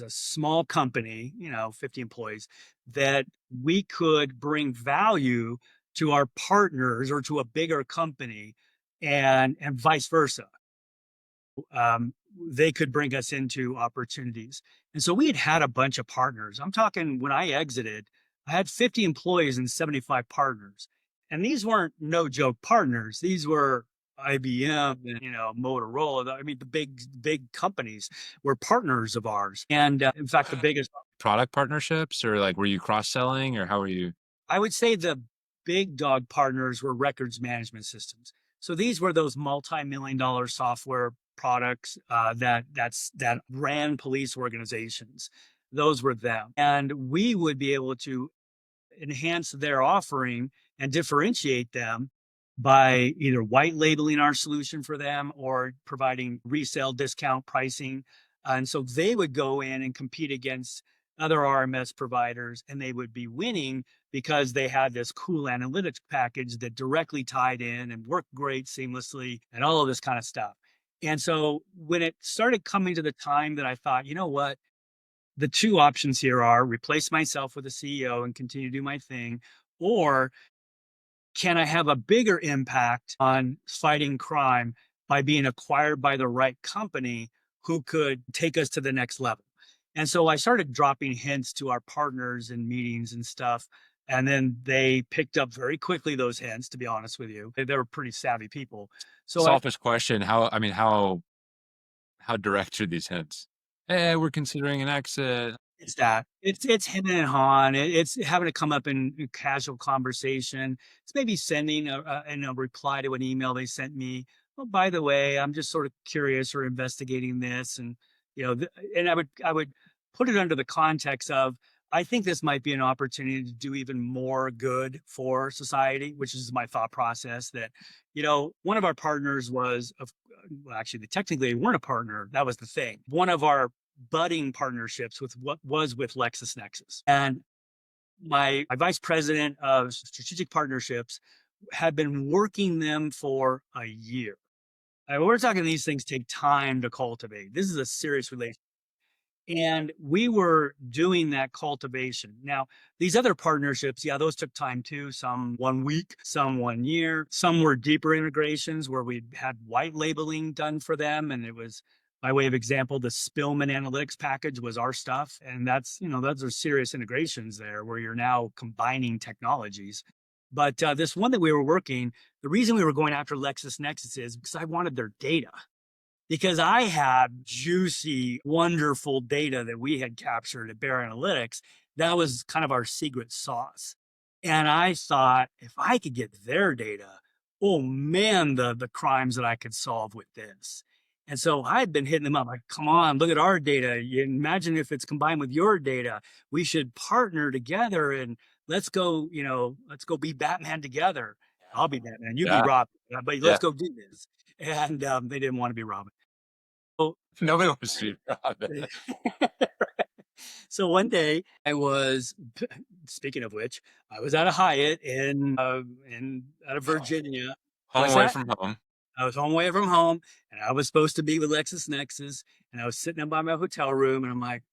Speaker 2: small company, 50 employees, that we could bring value to our partners or to a bigger company, and vice versa. They could bring us into opportunities. And so we had a bunch of partners. I'm talking when I exited, I had 50 employees and 75 partners. And these weren't no joke partners. These were IBM and Motorola. I mean, the big companies were partners of ours. And in fact, the biggest,
Speaker 1: Product partnerships or like were you cross-selling or how were you?
Speaker 2: I would say the big dog partners were records management systems. So these were those multi-million-dollar software products that ran police organizations. Those were them, and we would be able to enhance their offering and differentiate them by either white labeling our solution for them or providing resale discount pricing. And so they would go in and compete against other RMS providers and they would be winning because they had this cool analytics package that directly tied in and worked great seamlessly and all of this kind of stuff. And so when it started coming to the time that I thought, you know what, the two options here are replace myself with a CEO and continue to do my thing, or can I have a bigger impact on fighting crime by being acquired by the right company who could take us to the next level? And so I started dropping hints to our partners in meetings and stuff. And then they picked up very quickly those hints, to be honest with you. They were pretty savvy people. So I,
Speaker 1: Selfish question. How direct are these hints? Hey, we're considering an exit.
Speaker 2: It's that. It's him and hawing. It's having to come up in casual conversation. It's maybe sending a reply to an email they sent me. Oh, by the way, I'm just sort of curious or investigating this, and and I would put it under the context of I think this might be an opportunity to do even more good for society, which is my thought process. That one of our partners was of well, actually, they technically weren't a partner. That was the thing. One of our budding partnerships with what was with LexisNexis. And my vice president of strategic partnerships had been working them for a year. We're talking these things take time to cultivate. This is a serious relationship. And we were doing that cultivation. Now, these other partnerships, yeah, those took time too. Some 1 week, some 1 year, some were deeper integrations where we had white labeling done for them. And it was, by way of example, the Spillman Analytics package was our stuff. And that's, those are serious integrations there where you're now combining technologies. But this one that we were working, the reason we were going after LexisNexis is because I wanted their data, because I had juicy, wonderful data that we had captured at Bair Analytics. That was kind of our secret sauce. And I thought if I could get their data, oh man, the crimes that I could solve with this. And so I had been hitting them up like, come on, look at our data. You imagine if it's combined with your data, we should partner together and let's go be Batman together. I'll be Batman, you be
Speaker 1: Yeah,
Speaker 2: Robin, but let's
Speaker 1: yeah.
Speaker 2: go do this. And they didn't want to be Robin. So,
Speaker 1: Nobody wants to be Robin.
Speaker 2: so one day I was, speaking of which, I was at a Hyatt in out of Virginia.
Speaker 1: Home
Speaker 2: What's
Speaker 1: away
Speaker 2: that?
Speaker 1: from home.
Speaker 2: I was home away from home, and I was supposed to be with LexisNexis, and I was sitting up by my hotel room, and I'm like,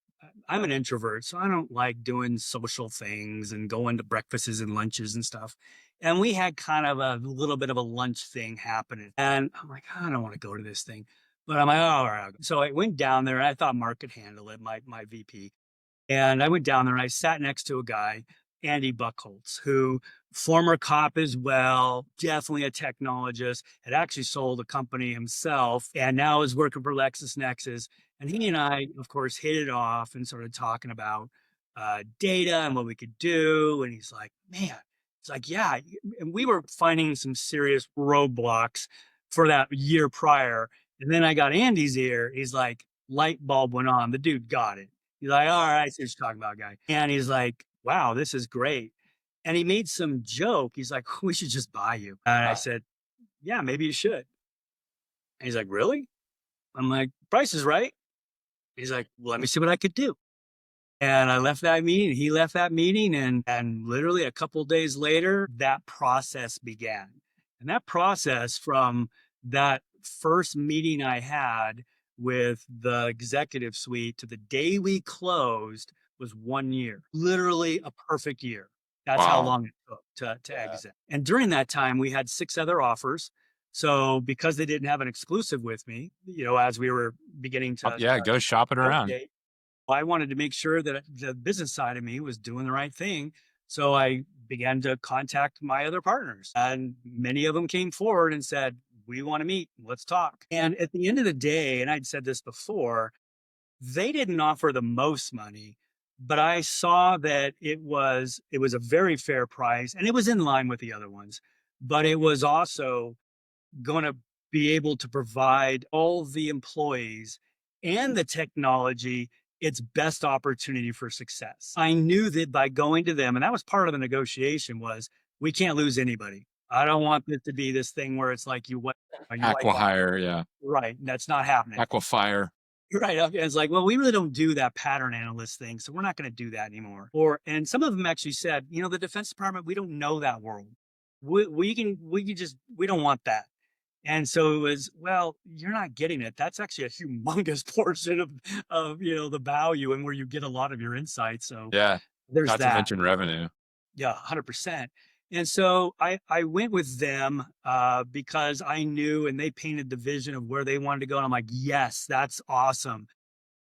Speaker 2: I'm an introvert, so I don't like doing social things and going to breakfasts and lunches and stuff. And we had kind of a little bit of a lunch thing happening, and I'm like, I don't want to go to this thing, but I'm like, oh, all right. So I went down there, and I thought Mark could handle it, my VP. And I went down there and I sat next to a guy, Andy Buckholtz, who former cop as well, definitely a technologist, had actually sold a company himself and now is working for LexisNexis. And he and I, of course, hit it off and started talking about data and what we could do. And he's like, man, it's like, yeah. And we were finding some serious roadblocks for that year prior. And then I got Andy's ear. He's like, light bulb went on. The dude got it. He's like, all right, I see what you're talking about, guy. And he's like, wow, this is great. And he made some joke. He's like, we should just buy you. And I said, yeah, maybe you should. And he's like, really? I'm like, price is right. He's like, well, let me see what I could do. And I left that meeting. He left that meeting, and literally a couple of days later, that process began. And that process from that first meeting I had with the executive suite to the day we closed was 1 year, literally a perfect year. That's how
Speaker 1: Wow.
Speaker 2: long it took to exit. And during that time, we had 6 other offers. So because they didn't have an exclusive with me, as we were beginning
Speaker 1: Yeah, go shop it
Speaker 2: to
Speaker 1: around.
Speaker 2: negotiate, I wanted to make sure that the business side of me was doing the right thing. So I began to contact my other partners, and many of them came forward and said, we want to meet, let's talk. And at the end of the day, and I'd said this before, they didn't offer the most money, but I saw that it was a very fair price and it was in line with the other ones. But it was also going to be able to provide all the employees and the technology its best opportunity for success. I knew that by going to them, and that was part of the negotiation, was we can't lose anybody. I don't want this to be this thing where it's like you wipe out.
Speaker 1: Aquahire, yeah.
Speaker 2: Right. That's not happening.
Speaker 1: Aquafire.
Speaker 2: Right. Okay. It's like, well, we really don't do that pattern analyst thing. So we're not going to do that anymore. And some of them actually said, the Defense Department, we don't know that world. We don't want that. And so it was, well, you're not getting it. That's actually a humongous portion of the value and where you get a lot of your insights. So
Speaker 1: Yeah.
Speaker 2: there's
Speaker 1: Not to
Speaker 2: that.
Speaker 1: mention revenue.
Speaker 2: Yeah, 100%. And so I went with them because I knew, and they painted the vision of where they wanted to go. And I'm like, yes, that's awesome.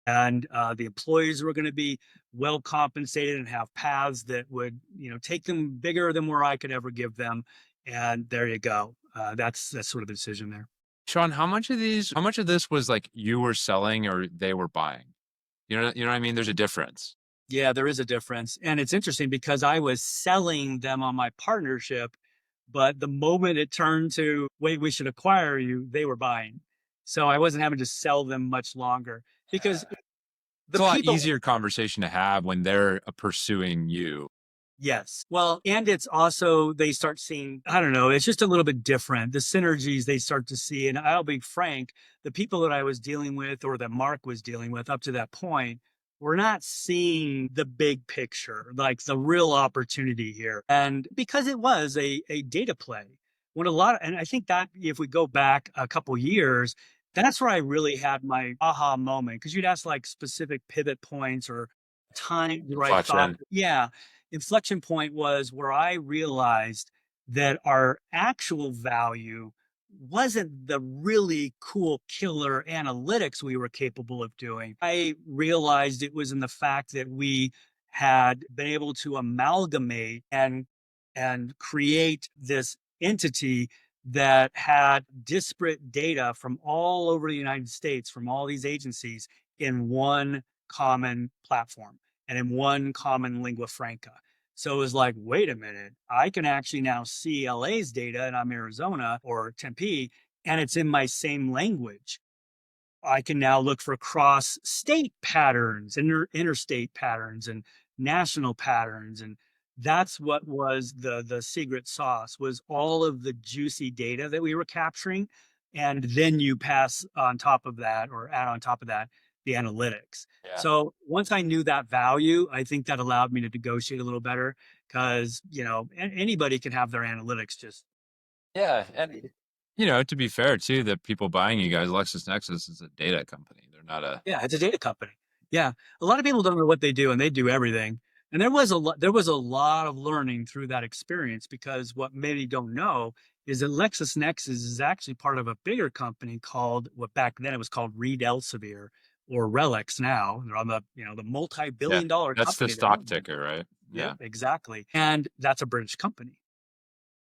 Speaker 2: And the employees were going to be well compensated and have paths that would, take them bigger than where I could ever give them. And there you go. That's sort of the decision there.
Speaker 1: Sean, how much of this was like you were selling or they were buying? You know what I mean? There's a difference.
Speaker 2: Yeah, there is a difference. And it's interesting because I was selling them on my partnership, but the moment it turned to, wait, we should acquire you, they were buying. So I wasn't having to sell them much longer because
Speaker 1: It's
Speaker 2: the
Speaker 1: a lot
Speaker 2: people.
Speaker 1: easier conversation to have when they're pursuing you.
Speaker 2: Yes. Well, and it's also, they start seeing, I don't know, it's just a little bit different. The synergies they start to see. And I'll be frank, the people that I was dealing with or that Mark was dealing with up to that point, we're not seeing the big picture, like the real opportunity here. And because it was a data play, when a lot of, and I think that if we go back a couple years, that's where I really had my aha moment because you'd ask like specific pivot points or time where I thought,
Speaker 1: Inflection.
Speaker 2: yeah, inflection point was where I realized that our actual value wasn't the really cool killer analytics we were capable of doing. I realized it was in the fact that we had been able to amalgamate and create this entity that had disparate data from all over the United States, from all these agencies in one common platform and in one common lingua franca. So it was like, wait a minute, I can actually now see LA's data and I'm Arizona or Tempe, and it's in my same language. I can now look for cross state patterns, interstate patterns, and national patterns. And that's what was the secret sauce was all of the juicy data that we were capturing. And then you pass on top of that or add on top of that the analytics.
Speaker 1: Yeah.
Speaker 2: So once I knew that value, I think that allowed me to negotiate a little better because, anybody can have their analytics just
Speaker 1: Yeah. And, to be fair too, the people buying you guys, LexisNexis is a data company. They're not a,
Speaker 2: yeah, it's a data company. Yeah. A lot of people don't know what they do and they do everything. And there was a lot of learning through that experience because what many don't know is that LexisNexis is actually part of a bigger company called what back then it was called Reed Elsevier or Relics now. They're on the
Speaker 1: yeah,
Speaker 2: multi-billion dollar
Speaker 1: that's the
Speaker 2: company that
Speaker 1: stock
Speaker 2: owns them.
Speaker 1: ticker, right?
Speaker 2: Yep,
Speaker 1: Yeah.
Speaker 2: exactly. And that's a British company.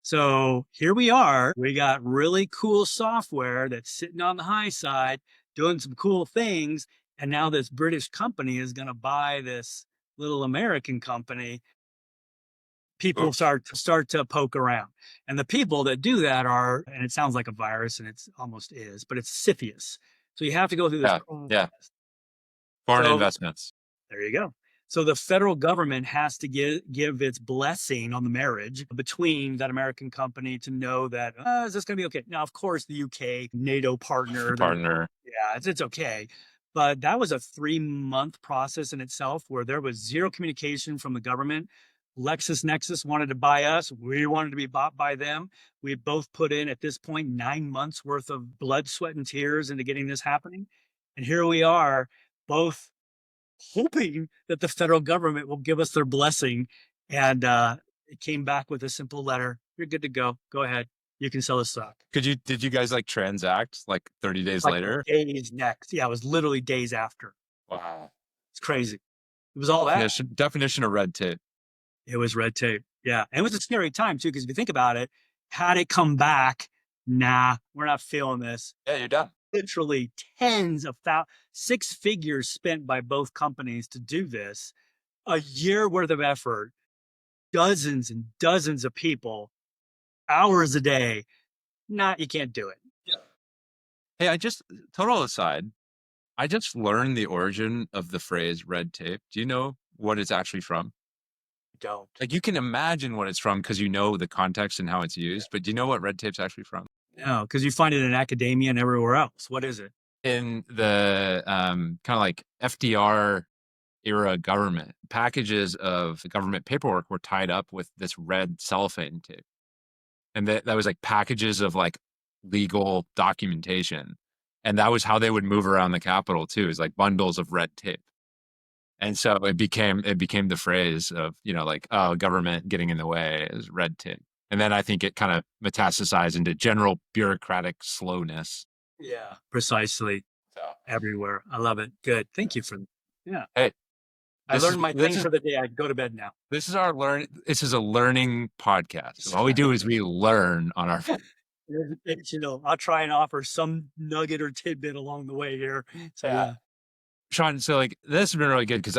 Speaker 2: So here we are. We got really cool software that's sitting on the high side, doing some cool things. And now this British company is going to buy this little American company. People
Speaker 1: Oof.
Speaker 2: start to poke around. And the people that do that are, and it sounds like a virus, and it's almost is, but it's CFIUS. So you have to go through this
Speaker 1: Yeah.
Speaker 2: process.
Speaker 1: Yeah. Foreign
Speaker 2: So
Speaker 1: investments.
Speaker 2: there you go. So the federal government has to give its blessing on the marriage between that American company to know that is this going to be okay? Now, of course, the UK NATO partner, they're
Speaker 1: Partner.
Speaker 2: yeah, it's okay. But that was a 3-month process in itself where there was zero communication from the government. LexisNexis wanted to buy us. We wanted to be bought by them. We both put in at this point 9 months worth of blood, sweat, and tears into getting this happening. And here we are, both hoping that the federal government will give us their blessing. And it came back with a simple letter. You're good to go. Go ahead. You can sell the stock.
Speaker 1: Did you guys like transact like 30
Speaker 2: It was
Speaker 1: days
Speaker 2: like
Speaker 1: later?
Speaker 2: days next. Yeah, it was literally days after.
Speaker 1: Wow.
Speaker 2: It's crazy. It was all that.
Speaker 1: Definition of red tape.
Speaker 2: It was red tape. Yeah. And it was a scary time too, because if you think about it, had it come back, nah, we're not feeling this.
Speaker 1: Yeah, you're done.
Speaker 2: Literally tens of thousands, 6 figures spent by both companies to do this, a year worth of effort, dozens and dozens of people, hours a day. Not, you can't do it.
Speaker 1: Yeah. Hey, total aside, I just learned the origin of the phrase red tape. Do you know what it's actually from?
Speaker 2: Don't.
Speaker 1: Like you can imagine what it's from because you know the context and how it's used, but do you know what red tape's actually from?
Speaker 2: No, because you find it in academia and everywhere else. What is it?
Speaker 1: In the kind of like FDR era government, packages of government paperwork were tied up with this red cellophane tape. And that was like packages of like legal documentation. And that was how they would move around the Capitol too, is like bundles of red tape. And so it became the phrase of, like, oh, government getting in the way is red tape. And then I think it kind of metastasized into general bureaucratic slowness.
Speaker 2: Yeah, precisely.
Speaker 1: So,
Speaker 2: Everywhere. I love it. Good. Thank you for yeah.
Speaker 1: hey,
Speaker 2: I
Speaker 1: this is
Speaker 2: learned my
Speaker 1: this
Speaker 2: thing
Speaker 1: is
Speaker 2: for the day. I go to bed now.
Speaker 1: this is a learning podcast. So all we do is we learn on our
Speaker 2: I'll try and offer some nugget or tidbit along the way here. So
Speaker 1: yeah.
Speaker 2: yeah.
Speaker 1: Sean, so like this has been really good because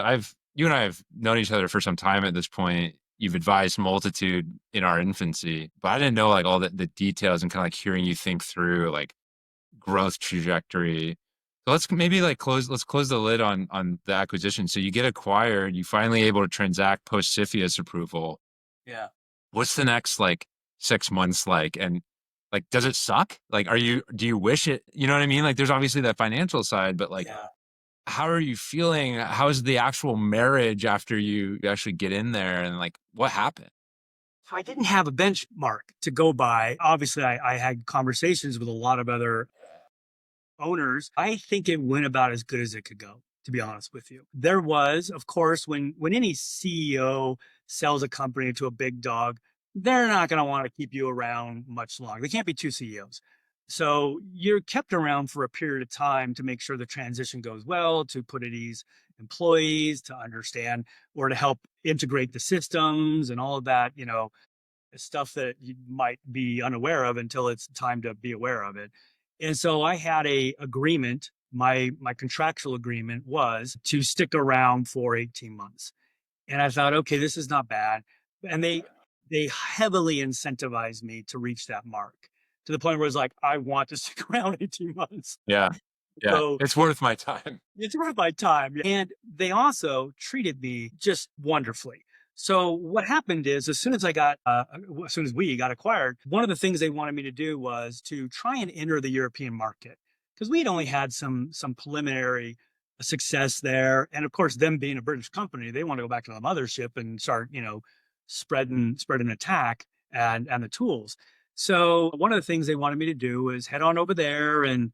Speaker 1: you and I have known each other for some time at this point. You've advised multitude in our infancy, but I didn't know like all the details and kind of like hearing you think through like growth trajectory. So let's close the lid on the acquisition. So you get acquired, you finally able to transact post CFIUS approval.
Speaker 2: Yeah.
Speaker 1: What's the next like 6 months like? And like, does it suck? Like, do you wish it, you know what I mean? Like there's obviously that financial side, but like,
Speaker 2: Yeah.
Speaker 1: how are you feeling? How's the actual marriage after you actually get in there and like what happened?
Speaker 2: So I didn't have a benchmark to go by. Obviously, I had conversations with a lot of other owners. I think it went about as good as it could go, to be honest with you. There was, of course, when any CEO sells a company to a big dog, they're not going to want to keep you around much longer. They can't be two CEOs. So you're kept around for a period of time to make sure the transition goes well, to put at ease employees, to understand or to help integrate the systems and all of that, stuff that you might be unaware of until it's time to be aware of it. And so I had a agreement. My contractual agreement was to stick around for 18 months. And I thought, okay, this is not bad. And they heavily incentivized me to reach that mark to the point where it's like, I want to stick around 18 months.
Speaker 1: Yeah. Yeah.
Speaker 2: So
Speaker 1: It's worth my time.
Speaker 2: it's worth my time. And they also treated me just wonderfully. So what happened is, as soon as we got acquired, one of the things they wanted me to do was to try and enter the European market because we'd only had some preliminary success there, and of course, them being a British company, they want to go back to the mothership and start, spreading attack and the tools. So one of the things they wanted me to do is head on over there and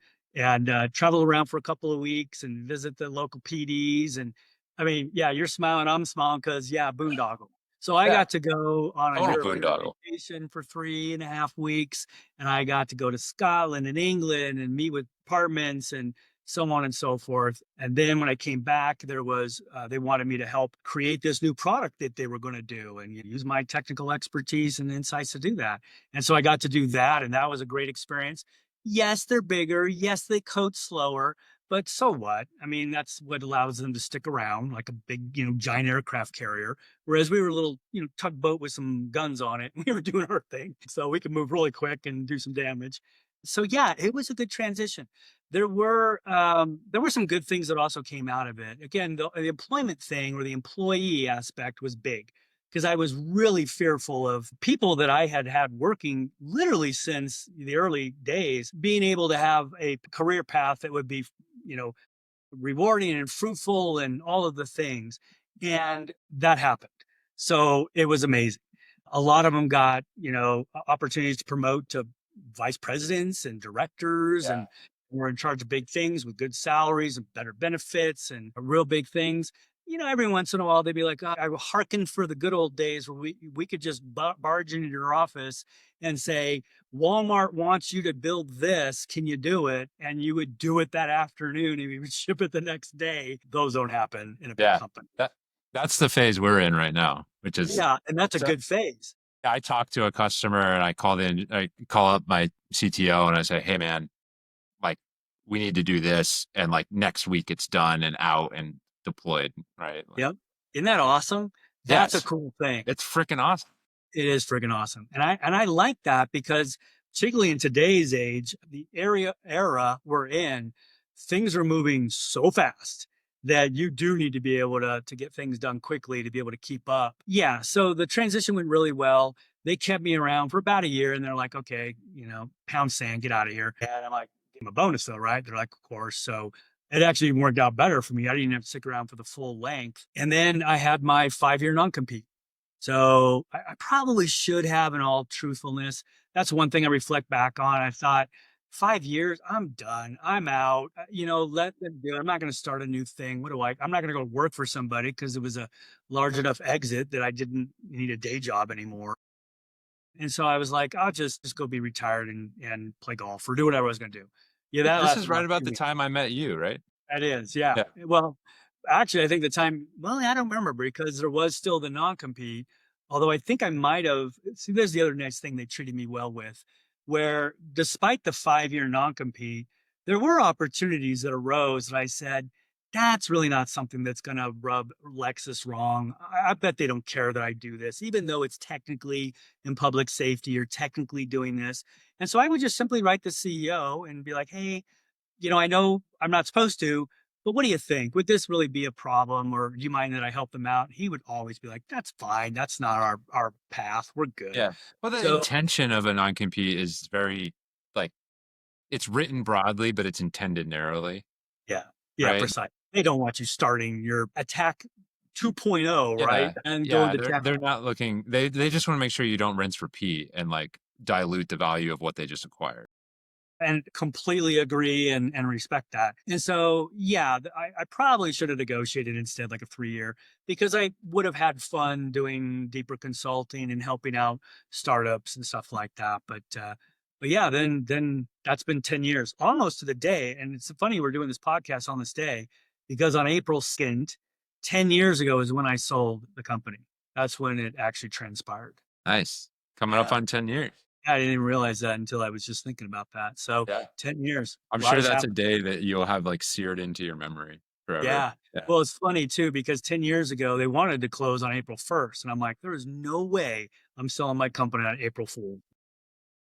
Speaker 2: travel around for a couple of weeks and visit the local PDs. And I mean, yeah, you're smiling, I'm smiling because yeah, boondoggle. So I
Speaker 1: Yeah.
Speaker 2: got to go on a
Speaker 1: Total
Speaker 2: European
Speaker 1: boondoggle.
Speaker 2: vacation for 3.5 weeks, and I got to go to Scotland and England and meet with apartments and so on and so forth. And then when I came back, they wanted me to help create this new product that they were going to do and use my technical expertise and insights to do that. And so I got to do that, and that was a great experience. Yes, they're bigger. Yes, they code slower, but so what? I mean, that's what allows them to stick around like a big, giant aircraft carrier. Whereas we were a little, tugboat with some guns on it. We were doing our thing. So we could move really quick and do some damage. So yeah, it was a good transition. There were some good things that also came out of it. Again, the employment thing or the employee aspect was big because I was really fearful of people that I had had working literally since the early days, being able to have a career path that would be, you know, rewarding and fruitful and all of the things. And that happened. So it was amazing. A lot of them got, opportunities to promote to vice presidents and directors
Speaker 1: Yeah.
Speaker 2: and were in charge of big things with good salaries and better benefits and real big things. Every once in a while they'd be like, "Oh, I hearken for the good old days where we could just barge into your office and say, Walmart wants you to build this. Can you do it?" And you would do it that afternoon and we would ship it the next day. Those don't happen in a big
Speaker 1: Yeah.
Speaker 2: company.
Speaker 1: That that's the phase we're in right now, which is
Speaker 2: Yeah. And that's a
Speaker 1: so
Speaker 2: good phase.
Speaker 1: I talk to a customer and I call up my CTO and I say, "Hey man, like we need to do this and like next week it's done and out and deployed," right? Like,
Speaker 2: Yep. Isn't that awesome? That's a
Speaker 1: yes,
Speaker 2: cool thing.
Speaker 1: it's freaking awesome.
Speaker 2: It is friggin' awesome. And I like that because particularly in today's age, the era we're in, things are moving so fast that you do need to be able to get things done quickly to be able to keep up. Yeah. So the transition went really well. They kept me around for about a year and they're like, okay, pound sand, get out of here. And I'm like, give them a bonus though, right? They're like, of course. So it actually worked out better for me. I didn't have to stick around for the full length. And then I had my 5-year non-compete. So I probably should have, in all truthfulness. That's one thing I reflect back on. I thought, 5 years, I'm done. I'm out. Let them do it. I'm not going to start a new thing. I'm not going to go work for somebody because it was a large enough exit that I didn't need a day job anymore. And so I was like, I'll just go be retired and play golf or do whatever I was going to do. Yeah, that
Speaker 1: This is
Speaker 2: lasted
Speaker 1: right
Speaker 2: about
Speaker 1: about the
Speaker 2: 2 weeks.
Speaker 1: time I met you, right?
Speaker 2: That is, yeah.
Speaker 1: Yeah.
Speaker 2: Well, actually, I think the time, well, I don't remember because there was still the non-compete. Although I think I might have, see, there's the other nice thing they treated me well with, where despite the 5-year non-compete, there were opportunities that arose that I said, that's really not something that's going to rub Lexis wrong. I bet they don't care that I do this, even though it's technically in public safety or technically doing this. And so I would just simply write the CEO and be like, hey, I know I'm not supposed to, but what do you think? Would this really be a problem? Or do you mind that I help them out? He would always be like, that's fine. That's not our path. We're good.
Speaker 1: Yeah. Well, the
Speaker 2: So
Speaker 1: intention of a non-compete is very like it's written broadly, but it's intended narrowly,
Speaker 2: yeah, yeah,
Speaker 1: right?
Speaker 2: precisely. They don't want you starting your attack 2.0, right?
Speaker 1: Yeah.
Speaker 2: And go
Speaker 1: Yeah,
Speaker 2: into
Speaker 1: they're
Speaker 2: town.
Speaker 1: not looking they just wanna make sure you don't rinse repeat and, like, dilute the value of what they just acquired.
Speaker 2: And completely agree and respect that. And so, yeah, I probably should have negotiated instead like a 3 year because I would have had fun doing deeper consulting and helping out startups and stuff like that. But yeah, then that's been 10 years, almost to the day. And it's funny we're doing this podcast on this day because on April 2nd, 10 years ago is when I sold the company. That's when it actually transpired.
Speaker 1: Nice. Coming up
Speaker 2: Yeah.
Speaker 1: on 10 years.
Speaker 2: I didn't even realize that until I was just thinking about that. So
Speaker 1: Yeah.
Speaker 2: 10 years,
Speaker 1: I'm
Speaker 2: a lot
Speaker 1: sure
Speaker 2: has
Speaker 1: that's a
Speaker 2: happened.
Speaker 1: day that you'll have, like, seared into your memory forever.
Speaker 2: Yeah.
Speaker 1: Yeah.
Speaker 2: Well, it's funny too, because 10 years ago, they wanted to close on April 1st. And I'm like, there is no way I'm selling my company on April Fool.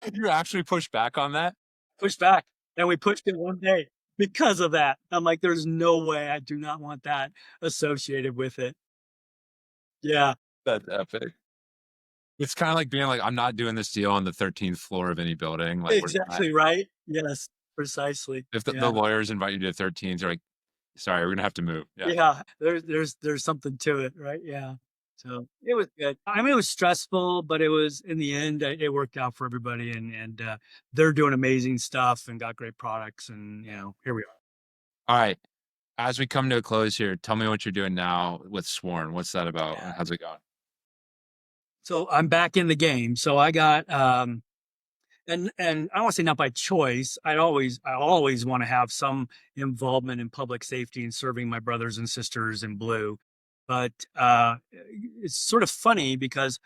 Speaker 1: Did you actually push back on that?
Speaker 2: Push back. And we pushed it one day because of that. I'm like, there's no way I do not want that associated with it. Yeah,
Speaker 1: That's epic. It's kinda like being like, "I'm not doing this deal on the 13th floor of any building." Like, we're not
Speaker 2: exactly right. Yes, precisely.
Speaker 1: if the
Speaker 2: Yeah.
Speaker 1: lawyers invite you to the 13th, you're like, "Sorry, we're gonna have to move." Yeah.
Speaker 2: Yeah, there's something to it, right? Yeah. So it was good. I mean, it was stressful, but it was in the end, it worked out for everybody, and they're doing amazing stuff and got great products, and here we are.
Speaker 1: Alright. As we come to a close here, tell me what you're doing now with Sworn. What's that about?
Speaker 2: Yeah.
Speaker 1: How's it going?
Speaker 2: So I'm back in the game. So I got and I don't want to say not by choice. I always want to have some involvement in public safety and serving my brothers and sisters in blue. But it's sort of funny because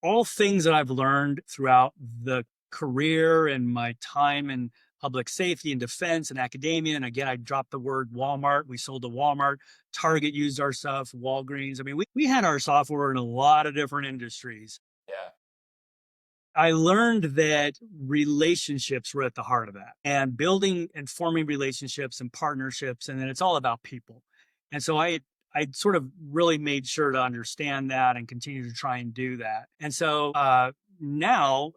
Speaker 2: all things that I've learned throughout the career and my time in public safety and defense and academia. And again, I dropped the word Walmart. We sold to Walmart. Target used our stuff, Walgreens. I mean, we had our software in a lot of different industries.
Speaker 1: Yeah.
Speaker 2: I learned that relationships were at the heart of that and building and forming relationships and partnerships. And then it's all about people. And so I sort of really made sure to understand that and continue to try and do that. And so now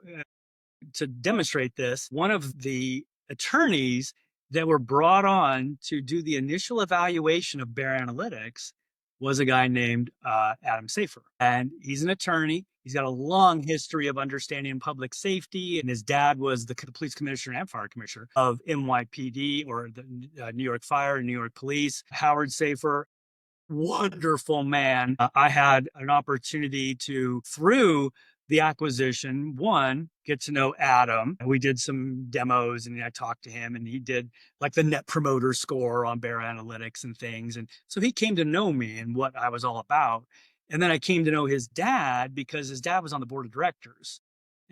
Speaker 2: to demonstrate this, one of the attorneys that were brought on to do the initial evaluation of Bair Analytics was a guy named Adam Safer. And he's an attorney. He's got a long history of understanding public safety. And his dad was the police commissioner and fire commissioner of NYPD or the New York Fire and New York Police. Howard Safer, wonderful man. I had an opportunity to, through the acquisition, one, get to know Adam. We did some demos and I talked to him and he did like the net promoter score on Bair Analytics and things. And so he came to know me and what I was all about. And then I came to know his dad because his dad was on the board of directors.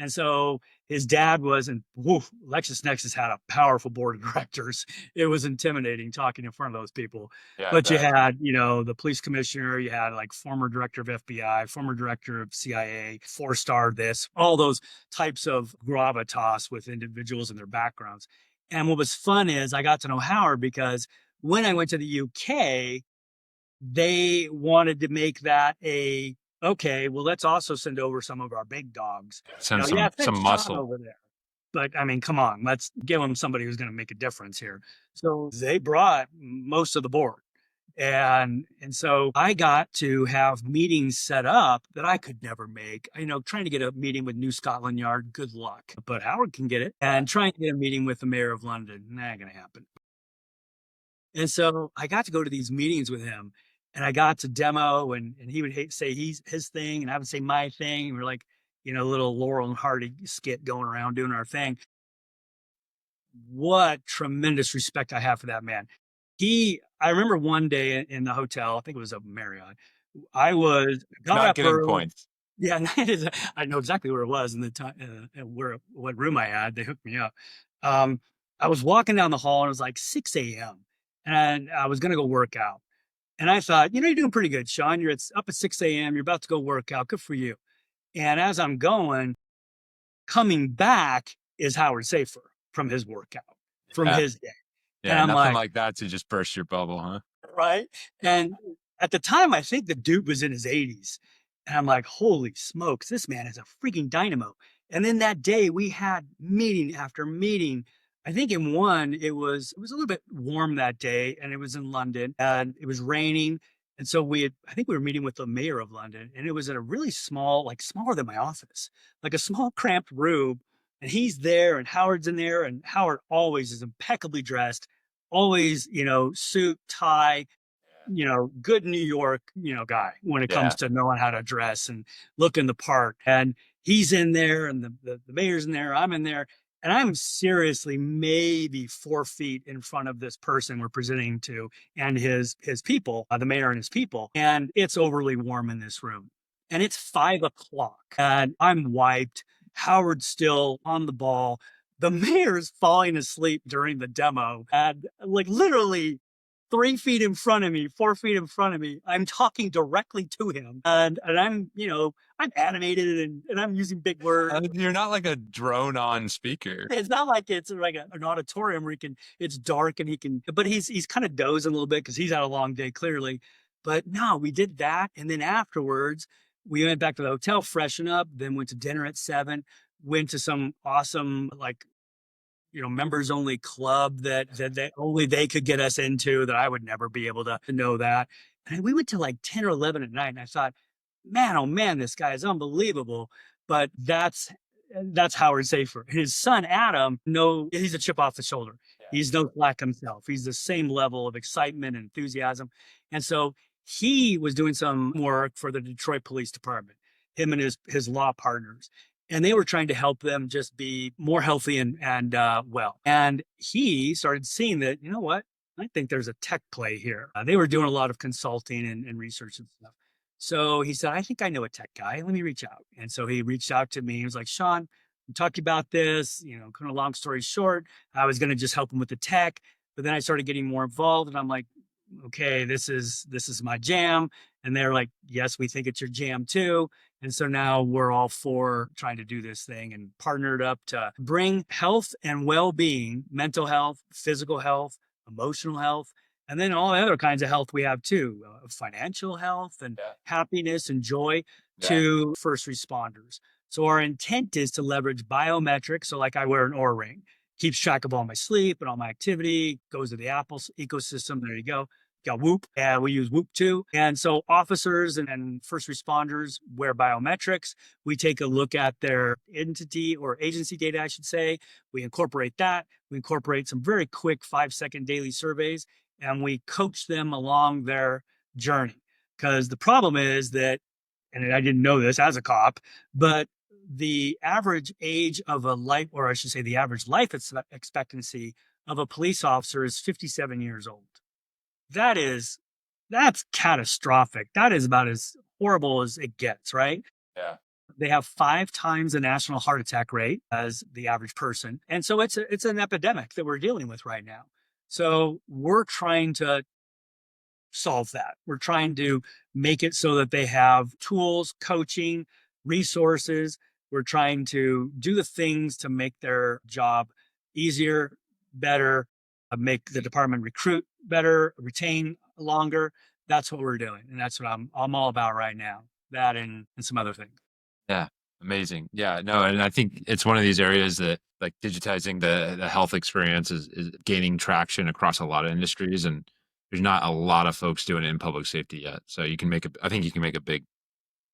Speaker 2: And so his dad was, and LexisNexis had a powerful board of directors. It was intimidating talking in front of those people.
Speaker 1: Yeah, I
Speaker 2: But you
Speaker 1: bet.
Speaker 2: had, the police commissioner, you had like former director of FBI, former director of CIA, four-star this, all those types of gravitas with individuals and their backgrounds. And what was fun is I got to know Howard because when I went to the UK, they wanted to make that okay, well, let's also send over some of our big dogs.
Speaker 1: Send
Speaker 2: Yeah,
Speaker 1: some
Speaker 2: send Sean
Speaker 1: muscle.
Speaker 2: over there. But I mean, come on, let's give them somebody who's going to make a difference here. So they brought most of the board. And so I got to have meetings set up that I could never make. Trying to get a meeting with New Scotland Yard, good luck. But Howard can get it. And trying to get a meeting with the mayor of London, not going to happen. And so I got to go to these meetings with him and I got to demo and he would say his thing and I would say my thing. And we're like, a little Laurel and Hardy skit going around doing our thing. What tremendous respect I have for that man. I remember one day in the hotel, I think it was a Marriott. Got
Speaker 1: Not
Speaker 2: up
Speaker 1: getting
Speaker 2: early.
Speaker 1: points.
Speaker 2: Yeah, I know exactly where it was and the time, what room I had. They hooked me up. Um, I was walking down the hall and it was like 6 a.m. and I was going to go work out. And I thought, you're doing pretty good, Sean. You're up at 6 a.m. You're about to go work out. Good for you. And as I'm coming back is Howard Safer from his workout, from
Speaker 1: Yeah.
Speaker 2: his day. And
Speaker 1: Yeah,
Speaker 2: I'm
Speaker 1: nothing
Speaker 2: like,
Speaker 1: like that to just burst your bubble, huh?
Speaker 2: right. And at the time, I think the dude was in his 80s. And I'm like, holy smokes, this man is a freaking dynamo. And then that day we had meeting after meeting. I think in one, it was a little bit warm that day and it was in London and it was raining. And so I think we were meeting with the mayor of London, and it was at a really small, like smaller than my office, like a small cramped room. And he's there, and Howard's in there, and Howard always is impeccably dressed, always, suit, tie, good New York, guy when it comes
Speaker 1: Yeah.
Speaker 2: to knowing how to dress and look in the part. And he's in there, and the mayor's in there, I'm in there, and I'm seriously maybe 4 feet in front of this person we're presenting to and his people, the mayor and his people. And it's overly warm in this room. And it's 5 o'clock, and I'm wiped. Howard's still on the ball. The mayor's falling asleep during the demo, and like literally 3 feet in front of me, 4 feet in front of me. I'm talking directly to him. And I'm animated, and I'm using big words.
Speaker 1: You're not like a drone on speaker.
Speaker 2: It's not like it's like an auditorium where it's dark and but he's kind of dozing a little bit because he's had a long day, clearly. But no, we did that. And then afterwards, we went back to the hotel, freshen up, then went to dinner at 7, went to some awesome, like, members only club that only they could get us into, that I would never be able to know that. And we went to like 10 or 11 at night, and I thought, man, oh man, this guy is unbelievable. But that's Howard Safer. His son Adam, no, he's a chip off the shoulder. He's no slack himself. He's the same level of excitement and enthusiasm. And so he was doing some work for the Detroit Police Department, him and his law partners, and they were trying to help them just be more healthy and well. And he started seeing that, you know what? I think there's a tech play here. They were doing a lot of consulting and research and stuff. So he said, I think I know a tech guy. Let me reach out. And so he reached out to me. He was like, Sean, I'm talking about this, kind of long story short, I was going to just help him with the tech, but then I started getting more involved, and I'm like, okay, this is my jam. And they're like, yes, we think it's your jam too. And so now we're all for trying to do this thing and partnered up to bring health and well-being, mental health, physical health, emotional health, and then all the other kinds of health we have too, financial health and
Speaker 1: Yeah.
Speaker 2: happiness and joy,
Speaker 1: Yeah.
Speaker 2: to first responders. So our intent is to leverage biometrics. So like I wear an Oura ring, keeps track of all my sleep and all my activity, goes to the Apple ecosystem. There you go. Got Whoop. And we use Whoop too. And so officers and first responders wear biometrics. We take a look at their entity or agency data, I should say. We incorporate that. We incorporate some very quick 5-second daily surveys, and we coach them along their journey. Because the problem is that, and I didn't know this as a cop, but the average age of a life, or I should say the average life expectancy of a police officer is 57 years old. That's catastrophic. That is about as horrible as it gets, right?
Speaker 1: Yeah.
Speaker 2: They have 5 times the national heart attack rate as the average person. And so it's an epidemic that we're dealing with right now. So we're trying to solve that. We're trying to make it so that they have tools, coaching, resources. We're trying to do the things to make their job easier, better, make the department recruit better, retain longer. That's what we're doing. And that's what I'm all about right now. That and some other things.
Speaker 1: Yeah. Amazing. Yeah. No, and I think it's one of these areas that like digitizing the health experience is gaining traction across a lot of industries, and there's not a lot of folks doing it in public safety yet. So I think you can make a big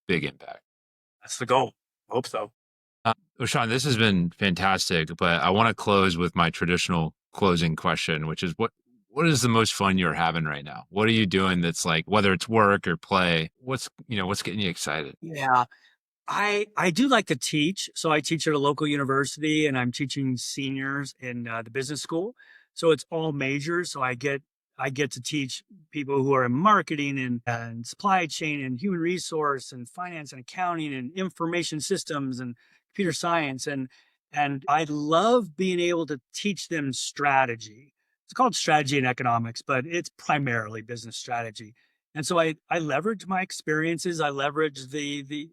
Speaker 1: impact.
Speaker 2: That's the goal. Hope so.
Speaker 1: Well, Sean, this has been fantastic, but I want to close with my traditional closing question, which is what is the most fun you're having right now? What are you doing that's like, whether it's work or play, what's getting you excited?
Speaker 2: Yeah. I do like to teach. So I teach at a local university, and I'm teaching seniors in the business school. So it's all majors. So I get to teach people who are in marketing and supply chain and human resource and finance and accounting and information systems and computer science. And I love being able to teach them strategy. It's called strategy and economics, but it's primarily business strategy. And so I leverage my experiences. I leverage the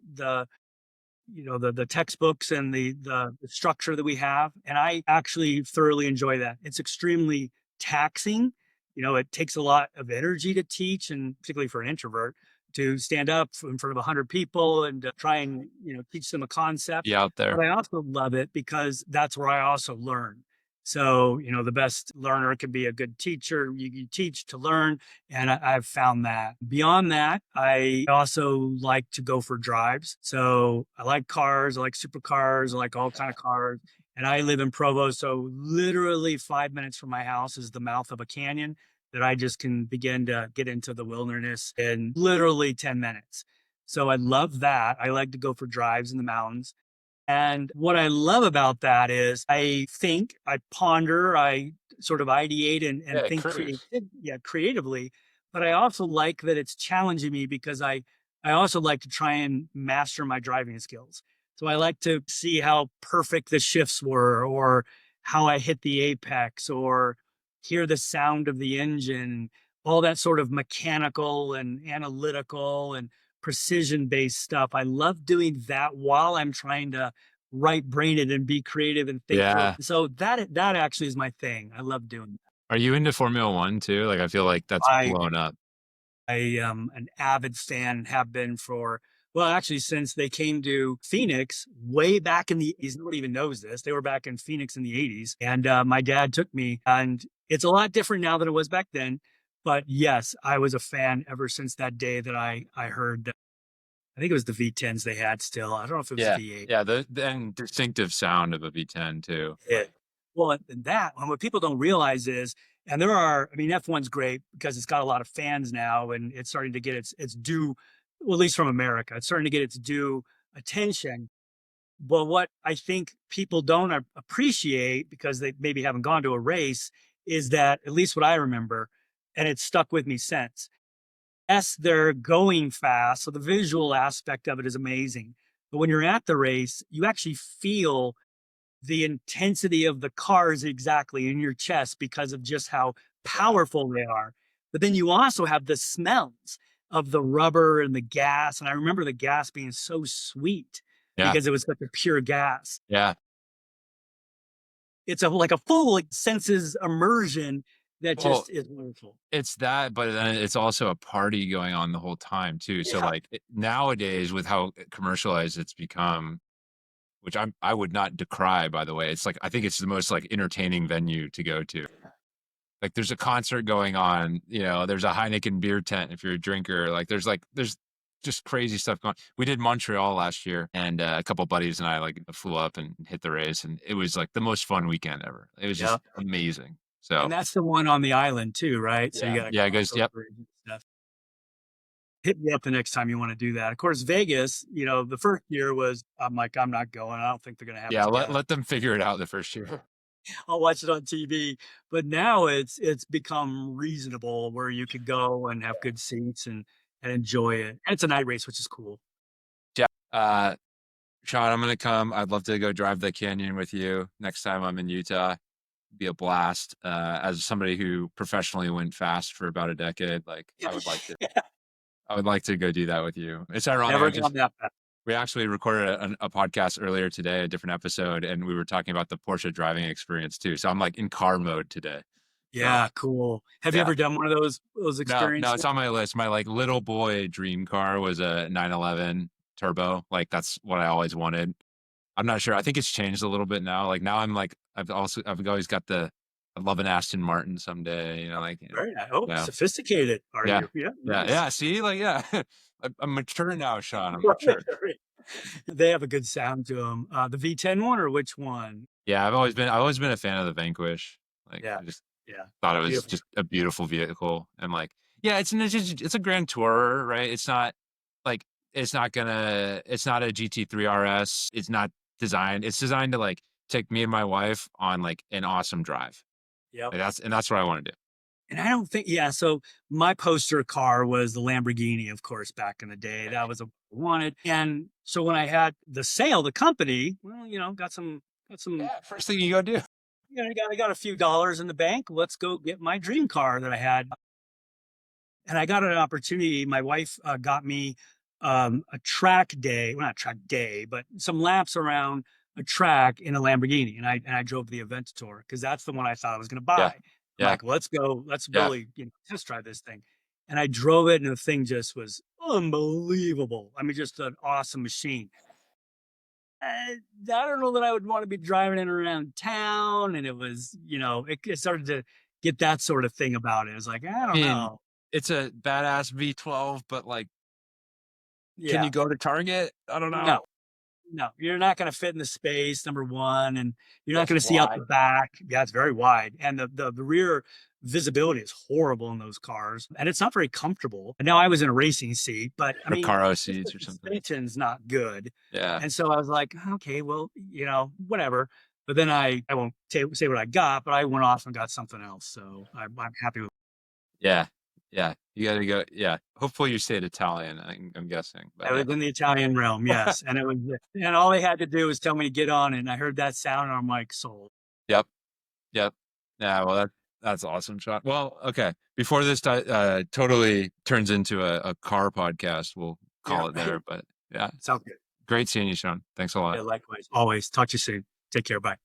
Speaker 2: textbooks and the structure that we have, and I actually thoroughly enjoy that. It's extremely taxing. It takes a lot of energy to teach, and particularly for an introvert, to stand up in front of 100 people and try and teach them a concept.
Speaker 1: Be out
Speaker 2: But
Speaker 1: there.
Speaker 2: I also love it because that's where I also learn. So, the best learner can be a good teacher. You teach to learn. And I've found that. Beyond that, I also like to go for drives. So I like cars, I like supercars, I like all kind of cars. And I live in Provo. So literally 5 minutes from my house is the mouth of a canyon that I just can begin to get into the wilderness in literally 10 minutes. So I love that. I like to go for drives in the mountains. And what I love about that is I think, I ponder, I sort of ideate and
Speaker 1: Yeah,
Speaker 2: think
Speaker 1: cruise.
Speaker 2: creatively. But I also like that it's challenging me because I also like to try and master my driving skills. So I like to see how perfect the shifts were, or how I hit the apex, or hear the sound of the engine, all that sort of mechanical and analytical and precision based stuff. I love doing that while I'm trying to right brain it and be creative and think through
Speaker 1: Yeah.
Speaker 2: it. So that actually is my thing. I love doing that.
Speaker 1: Are you into Formula One too? Like, I feel like that's
Speaker 2: I
Speaker 1: blown up.
Speaker 2: I am an avid fan and have been for, well, actually since they came to Phoenix way back in the 80s. Nobody even knows this. They were back in Phoenix in the 80s. And my dad took me, and it's a lot different now than it was back then. But yes, I was a fan ever since that day that I heard, I think it was the V10s they had still. I don't know if it was
Speaker 1: Yeah.
Speaker 2: V8.
Speaker 1: Yeah. The and distinctive sound of a V10 too.
Speaker 2: Yeah. Well, and that, and what people don't realize is, and there are, I mean, F1's great because it's got a lot of fans now, and it's starting to get its due, well, at least from America, it's starting to get its due attention. But what I think people don't appreciate, because they maybe haven't gone to a race, is that, at least what I remember, and it's stuck with me since. Yes, they're going fast, so the visual aspect of it is amazing. But when you're at the race, you actually feel the intensity of the cars exactly in your chest because of just how
Speaker 1: Yeah.
Speaker 2: powerful they are. But then you also have the smells of the rubber and the gas. And I remember the gas being so sweet
Speaker 1: Yeah.
Speaker 2: because it was such a pure gas.
Speaker 1: Yeah.
Speaker 2: It's like a full, like, senses immersion that
Speaker 1: Well,
Speaker 2: just is wonderful.
Speaker 1: it's that, but then it's also a party going on the whole time too. So
Speaker 2: Yeah.
Speaker 1: like nowadays with how commercialized it's become, which I would not decry, by the way. It's like I think it's the most like entertaining venue to go to. Like there's a concert going on, there's a Heineken beer tent if you're a drinker. There's just crazy stuff going on. We did Montreal last year, and a couple buddies and I like flew up and hit the race, and it was like the most fun weekend ever. It was
Speaker 2: Yeah.
Speaker 1: just amazing.
Speaker 2: And
Speaker 1: So
Speaker 2: that's the one on the island too, right? So you
Speaker 1: yeah,
Speaker 2: got to
Speaker 1: yeah, it
Speaker 2: cross
Speaker 1: goes,
Speaker 2: over
Speaker 1: yep,
Speaker 2: and stuff. Hit me up the next time you want to do that. Of course, Vegas, the first year was, I'm like, I'm not going. I don't think they're going to have it
Speaker 1: yeah. Let
Speaker 2: together.
Speaker 1: let them figure it out the first year.
Speaker 2: I'll watch it on TV. But now it's become reasonable where you could go and have good seats and enjoy it. And it's a night race, which is cool.
Speaker 1: Yeah, uh, Sean, I'm gonna come. I'd love to go drive the canyon with you next time I'm in Utah. Be a blast. As somebody who professionally went fast for about a decade, like I would like to go do that with you. It's ironic.
Speaker 2: Never gone that fast.
Speaker 1: We actually recorded a podcast earlier today, a different episode, and we were talking about the Porsche driving experience too. So I'm like in car mode today. So
Speaker 2: Yeah, cool. Have you
Speaker 1: yeah,
Speaker 2: ever done one of those
Speaker 1: no, no,
Speaker 2: experiences?
Speaker 1: it's on my list. My like little boy dream car was a 911 turbo. Like that's what I always wanted. I'm not sure. I think it's changed a little bit now. Like now I'm like I've always got I love an Aston Martin someday.
Speaker 2: Very nice. Oh,
Speaker 1: Yeah,
Speaker 2: sophisticated. Are
Speaker 1: yeah,
Speaker 2: you? Yeah,
Speaker 1: yeah,
Speaker 2: nice.
Speaker 1: yeah. See, like yeah, I'm mature now, Sean. I'm
Speaker 2: Right,
Speaker 1: mature.
Speaker 2: right. They have a good sound to them. The V10 one, or which one?
Speaker 1: Yeah, I've always been a fan of the Vanquish. Like
Speaker 2: Yeah,
Speaker 1: I just
Speaker 2: yeah.
Speaker 1: thought it was
Speaker 2: Beautiful.
Speaker 1: just a beautiful vehicle, and like yeah, it's a Grand Tourer, right? It's not like it's not a GT3 RS. It's designed to like take me and my wife on like an awesome drive.
Speaker 2: Yep.
Speaker 1: Like that's what I want to do.
Speaker 2: And I don't think, yeah. So my poster car was the Lamborghini, of course, back in the day. That was what I wanted. And so when I had the sale, the company, well, got some,
Speaker 1: Yeah, first thing you go do.
Speaker 2: I got a few dollars in the bank. Let's go get my dream car that I had. And I got an opportunity. My wife got me a track day, well, not track day, but some laps around a track in a Lamborghini. And I drove the Aventador because that's the one I thought I was going to
Speaker 1: Yeah,
Speaker 2: buy. I'm
Speaker 1: yeah,
Speaker 2: like, well, let's go, let's
Speaker 1: yeah.
Speaker 2: really test drive this thing. And I drove it, and the thing just was unbelievable. I mean, just an awesome machine. I don't know that I would want to be driving it around town. And it was, it started to get that sort of thing about it. It was like, I
Speaker 1: I
Speaker 2: don't
Speaker 1: mean,
Speaker 2: know.
Speaker 1: it's a badass V12, but like, can you
Speaker 2: Yeah.
Speaker 1: go to Target? I don't
Speaker 2: No,
Speaker 1: know.
Speaker 2: no, you're not going to fit in the space, number one, and you're not
Speaker 1: That's
Speaker 2: going to see out the
Speaker 1: why.
Speaker 2: back. Yeah, it's very wide, and the rear visibility is horrible in those cars, and it's not very comfortable. And now I was in a racing seat, but I
Speaker 1: Or
Speaker 2: mean,
Speaker 1: car
Speaker 2: just
Speaker 1: seats
Speaker 2: the
Speaker 1: or something.
Speaker 2: suspension's not good,
Speaker 1: Yeah.
Speaker 2: and so I was like, okay, well, whatever. But then I won't say what I got, but I went off and got something else. So I'm happy with.
Speaker 1: Yeah. Yeah. You got to go. Yeah. Hopefully you stayed Italian, I'm guessing.
Speaker 2: I
Speaker 1: But
Speaker 2: was
Speaker 1: yeah.
Speaker 2: in the Italian realm, yes, and all they had to do was tell me to get on it, and I heard that sound, and I'm like, sold.
Speaker 1: Yep. Yep. Yeah. Well, that's awesome, Sean. Well, okay. Before this totally turns into a car podcast, we'll
Speaker 2: Yeah,
Speaker 1: call it there. But yeah,
Speaker 2: sounds good.
Speaker 1: great seeing you, Sean. Thanks a lot.
Speaker 2: Yeah, likewise. Always. Talk to you soon. Take care. Bye.